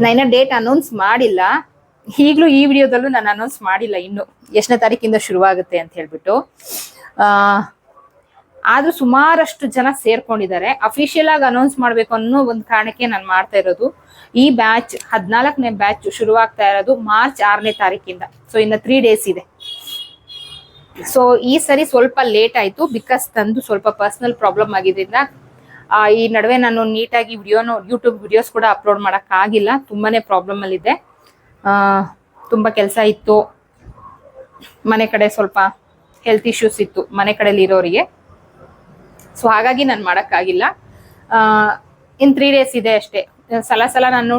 [SPEAKER 1] ನಾನು ಡೇಟ್ ಅನೌನ್ಸ್ ಮಾಡಿಲ್ಲ. ಈಗಲೂ ಈ ವಿಡಿಯೋದಲ್ಲೂ ನಾನು ಅನೌನ್ಸ್ ಮಾಡಿಲ್ಲ ಇನ್ನು ಎಷ್ಟನೇ ತಾರೀಕಿಂದ ಶುರುವಾಗುತ್ತೆ ಅಂತ ಹೇಳ್ಬಿಟ್ಟು. ಆದ್ರೂ ಸುಮಾರಷ್ಟು ಜನ ಸೇರ್ಕೊಂಡಿದ್ದಾರೆ. ಅಫಿಷಿಯಲ್ ಆಗಿ ಅನೌನ್ಸ್ ಮಾಡ್ಬೇಕು ಅನ್ನೋ ಒಂದು ಕಾರಣಕ್ಕೆ ನಾನು ಮಾಡ್ತಾ ಇರೋದು. ಈ ಬ್ಯಾಚ್ 14ನೇ ಬ್ಯಾಚ್ ಶುರುವಾಗ್ತಾ ಇರೋದು ಮಾರ್ಚ್ 6ನೇ ತಾರೀಕಿಂದ. ಸೊ ಇನ್ನು 3 ಡೇಸ್ ಇದೆ. ಸೊ ಈ ಸರಿ ಸ್ವಲ್ಪ ಲೇಟ್ ಆಯ್ತು, ಬಿಕಾಸ್ ತಂದು ಸ್ವಲ್ಪ ಪರ್ಸನಲ್ ಪ್ರಾಬ್ಲಮ್ ಆಗಿದ್ರಿಂದ ಈ ನಡುವೆ ನಾನು ನೀಟಾಗಿ ಯೂಟ್ಯೂಬ್ ವಿಡಿಯೋಸ್ ಕೂಡ ಅಪ್ಲೋಡ್ ಮಾಡಕ್ ಆಗಿಲ್ಲ. ತುಂಬಾನೇ ಪ್ರಾಬ್ಲಮ್ ಅಲ್ಲಿ ಇದೆ. ತುಂಬಾ ಕೆಲಸ ಇತ್ತು, ಮನೆ ಕಡೆ ಸ್ವಲ್ಪ ಹೆಲ್ತ್ ಇಶ್ಯೂಸ್ ಇತ್ತು ಮನೆ ಕಡೆಯಲ್ಲಿ ಇರೋರಿಗೆ. ಸೊ ಹಾಗಾಗಿ ನಾನು ಮಾಡೋಕ್ಕಾಗಿಲ್ಲ. ಇನ್ 3 ಡೇಸ್ ಇದೆ ಅಷ್ಟೇ. ಸಲ ನಾನು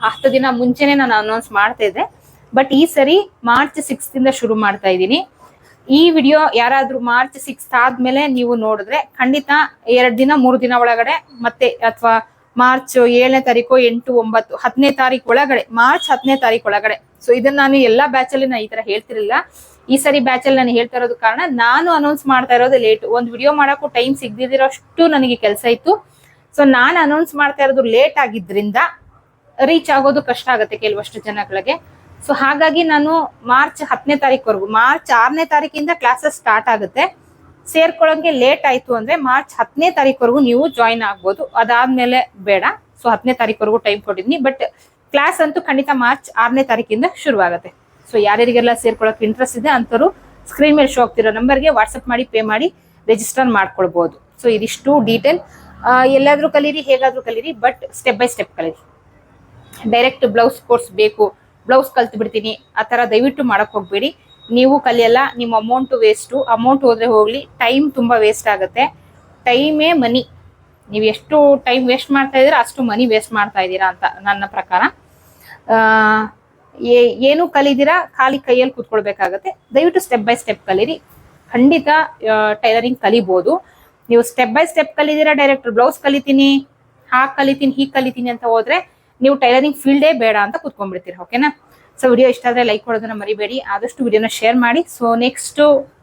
[SPEAKER 1] 10 ದಿನ ಮುಂಚೆನೆ ನಾನು ಅನೌನ್ಸ್ ಮಾಡ್ತಾ ಇದ್ದೆ. ಬಟ್ ಈ ಸರಿ ಮಾರ್ಚ್ 6 ಇಂದ ಶುರು ಮಾಡ್ತಾ ಇದ್ದೀನಿ. ಈ ವಿಡಿಯೋ ಯಾರಾದ್ರೂ ಮಾರ್ಚ್ 6 ಆದ್ಮೇಲೆ ನೀವು ನೋಡಿದ್ರೆ ಖಂಡಿತ 2 ದಿನ 3 ದಿನ ಒಳಗಡೆ ಮತ್ತೆ, ಅಥವಾ ಮಾರ್ಚ್ 7ನೇ ತಾರೀಕು 8, 9, 10ನೇ ತಾರೀಕು ಒಳಗಡೆ, ಮಾರ್ಚ್ 10ನೇ ತಾರೀಕು ಒಳಗಡೆ. ಸೊ ಇದನ್ನ ನಾನು ಎಲ್ಲಾ ಬ್ಯಾಚ್ ಅಲ್ಲಿ ನಾನು ಈ ತರ ಹೇಳ್ತಿರ್ಲಿಲ್ಲ. ಈ ಸರಿ ಬ್ಯಾಚ್ ಅಲ್ಲಿ ನಾನು ಹೇಳ್ತಾ ಇರೋದು ಕಾರಣ ನಾನು ಅನೌನ್ಸ್ ಮಾಡ್ತಾ ಇರೋದು ಲೇಟ್. ಒಂದು ವಿಡಿಯೋ ಮಾಡಕ್ಕೂ ಟೈಮ್ ಸಿಗದಿರೋಷ್ಟು ನನಗೆ ಕೆಲಸ ಇತ್ತು. ಸೊ ನಾನು ಅನೌನ್ಸ್ ಮಾಡ್ತಾ ಇರೋದು ಲೇಟ್ ಆಗಿದ್ರಿಂದ ರೀಚ್ ಆಗೋದು ಕಷ್ಟ ಆಗುತ್ತೆ ಕೆಲವಷ್ಟು ಜನಗಳಿಗೆ. ಸೊ ಹಾಗಾಗಿ ನಾನು ಮಾರ್ಚ್ 10ನೇ ತಾರೀಕುವರೆಗೂ, ಮಾರ್ಚ್ 6ನೇ ತಾರೀಕಿಂದ ಕ್ಲಾಸಸ್ ಸ್ಟಾರ್ಟ್ ಆಗುತ್ತೆ. ಸೇರ್ಕೊಳ್ಳೋಂಗೆ ಲೇಟ್ ಆಯ್ತು ಅಂದ್ರೆ ಮಾರ್ಚ್ 10ನೇ ತಾರೀಕುವರೆಗೂ ನೀವು ಜಾಯಿನ್ ಆಗ್ಬೋದು. ಅದಾದ್ಮೇಲೆ ಬೇಡ. ಸೊ 10ನೇ ತಾರೀಕುವರೆಗೂ ಟೈಮ್ ಕೊಟ್ಟಿದ್ದೀನಿ. ಬಟ್ ಕ್ಲಾಸ್ ಅಂತೂ ಖಂಡಿತ ಮಾರ್ಚ್ 6ನೇ ತಾರೀಕಿಂದ ಶುರುವಾಗುತ್ತೆ. ಸೊ ಯಾರ್ಯಾರಿಗೆಲ್ಲ ಸೇರ್ಕೊಳ್ಳೋಕೆ ಇಂಟ್ರೆಸ್ಟ್ ಇದೆ ಅಂತವರು ಸ್ಕ್ರೀನ್ ಮೇಲೆ ಶೋ ಆಗ್ತಿರೋ ನಂಬರ್ಗೆ ವಾಟ್ಸಪ್ ಮಾಡಿ ಪೇ ಮಾಡಿ ರಿಜಿಸ್ಟರ್ ಮಾಡ್ಕೊಳ್ಬಹುದು. ಸೊ ಇದಿಷ್ಟು ಡೀಟೇಲ್. ಎಲ್ಲಾದ್ರೂ ಕಲೀರಿ, ಹೇಗಾದ್ರೂ ಕಲೀರಿ, ಬಟ್ ಸ್ಟೆಪ್ ಬೈ ಸ್ಟೆಪ್ ಕಲೀರಿ. ಡೈರೆಕ್ಟ್ ಬ್ಲೌಸ್ ಕೋರ್ಸ್ ಬೇಕು, ಬ್ಲೌಸ್ ಕಲ್ತು ಬಿಡ್ತೀನಿ ಆ ತರ ದಯವಿಟ್ಟು ಮಾಡಕ್ ಹೋಗ್ಬೇಡಿ. ನೀವು ಕಲಿಯಲ್ಲ, ನಿಮ್ಮ ಅಮೌಂಟ್ ವೇಸ್ಟು. ಅಮೌಂಟ್ ಹೋದ್ರೆ ಹೋಗ್ಲಿ, ಟೈಮ್ ತುಂಬಾ ವೇಸ್ಟ್ ಆಗುತ್ತೆ. ಟೈಮೇ ಮನಿ. ನೀವು ಎಷ್ಟು ಟೈಮ್ ವೇಸ್ಟ್ ಮಾಡ್ತಾ ಇದ್ದೀರಾ ಅಷ್ಟು ಮನಿ ವೇಸ್ಟ್ ಮಾಡ್ತಾ ಇದ್ದೀರಾ ಅಂತ ನನ್ನ ಪ್ರಕಾರ. ಏನು ಕಲಿದಿರಾ ಖಾಲಿ ಕೈಯಲ್ಲಿ ಕೂತ್ಕೊಳ್ಬೇಕಾಗತ್ತೆ. ದಯವಿಟ್ಟು ಸ್ಟೆಪ್ ಬೈ ಸ್ಟೆಪ್ ಕಲೀರಿ. ಖಂಡಿತ ಟೈಲರಿಂಗ್ ಕಲಿಬಹುದು. ನೀವು ಸ್ಟೆಪ್ ಬೈ ಸ್ಟೆಪ್ ಕಲಿದಿರಾ, ಡೈರೆಕ್ಟ್ ಬ್ಲೌಸ್ ಕಲಿತೀನಿ, ಹಾಗೆ ಕಲಿತೀನಿ, ಹೀಗೆ ಕಲಿತೀನಿ ಅಂತ ಹೋದ್ರೆ ನೀವು ಟೈಲರಿಂಗ್ ಫೀಲ್ಡೇ ಬೇಡ ಅಂತ ಕೂತ್ಕೊಂಡ್ಬಿಡ್ತೀರಾ. ಓಕೆನಾ? ಸೊ ವಿಡಿಯೋ ಇಷ್ಟ ಆದ್ರೆ ಲೈಕ್ ಕೊಡೋದನ್ನ ಮರಿಬೇಡಿ. ಆದಷ್ಟು ವಿಡಿಯೋನ ಶೇರ್ ಮಾಡಿ. ಸೊ ನೆಕ್ಸ್ಟ್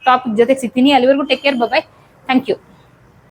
[SPEAKER 1] ಟಾಪಿಕ್ ಜೊತೆಗೆ ಸಿಗ್ತೀನಿ. ಅಲ್ಲಿವರೆಗೂ take care, bye. Thank you.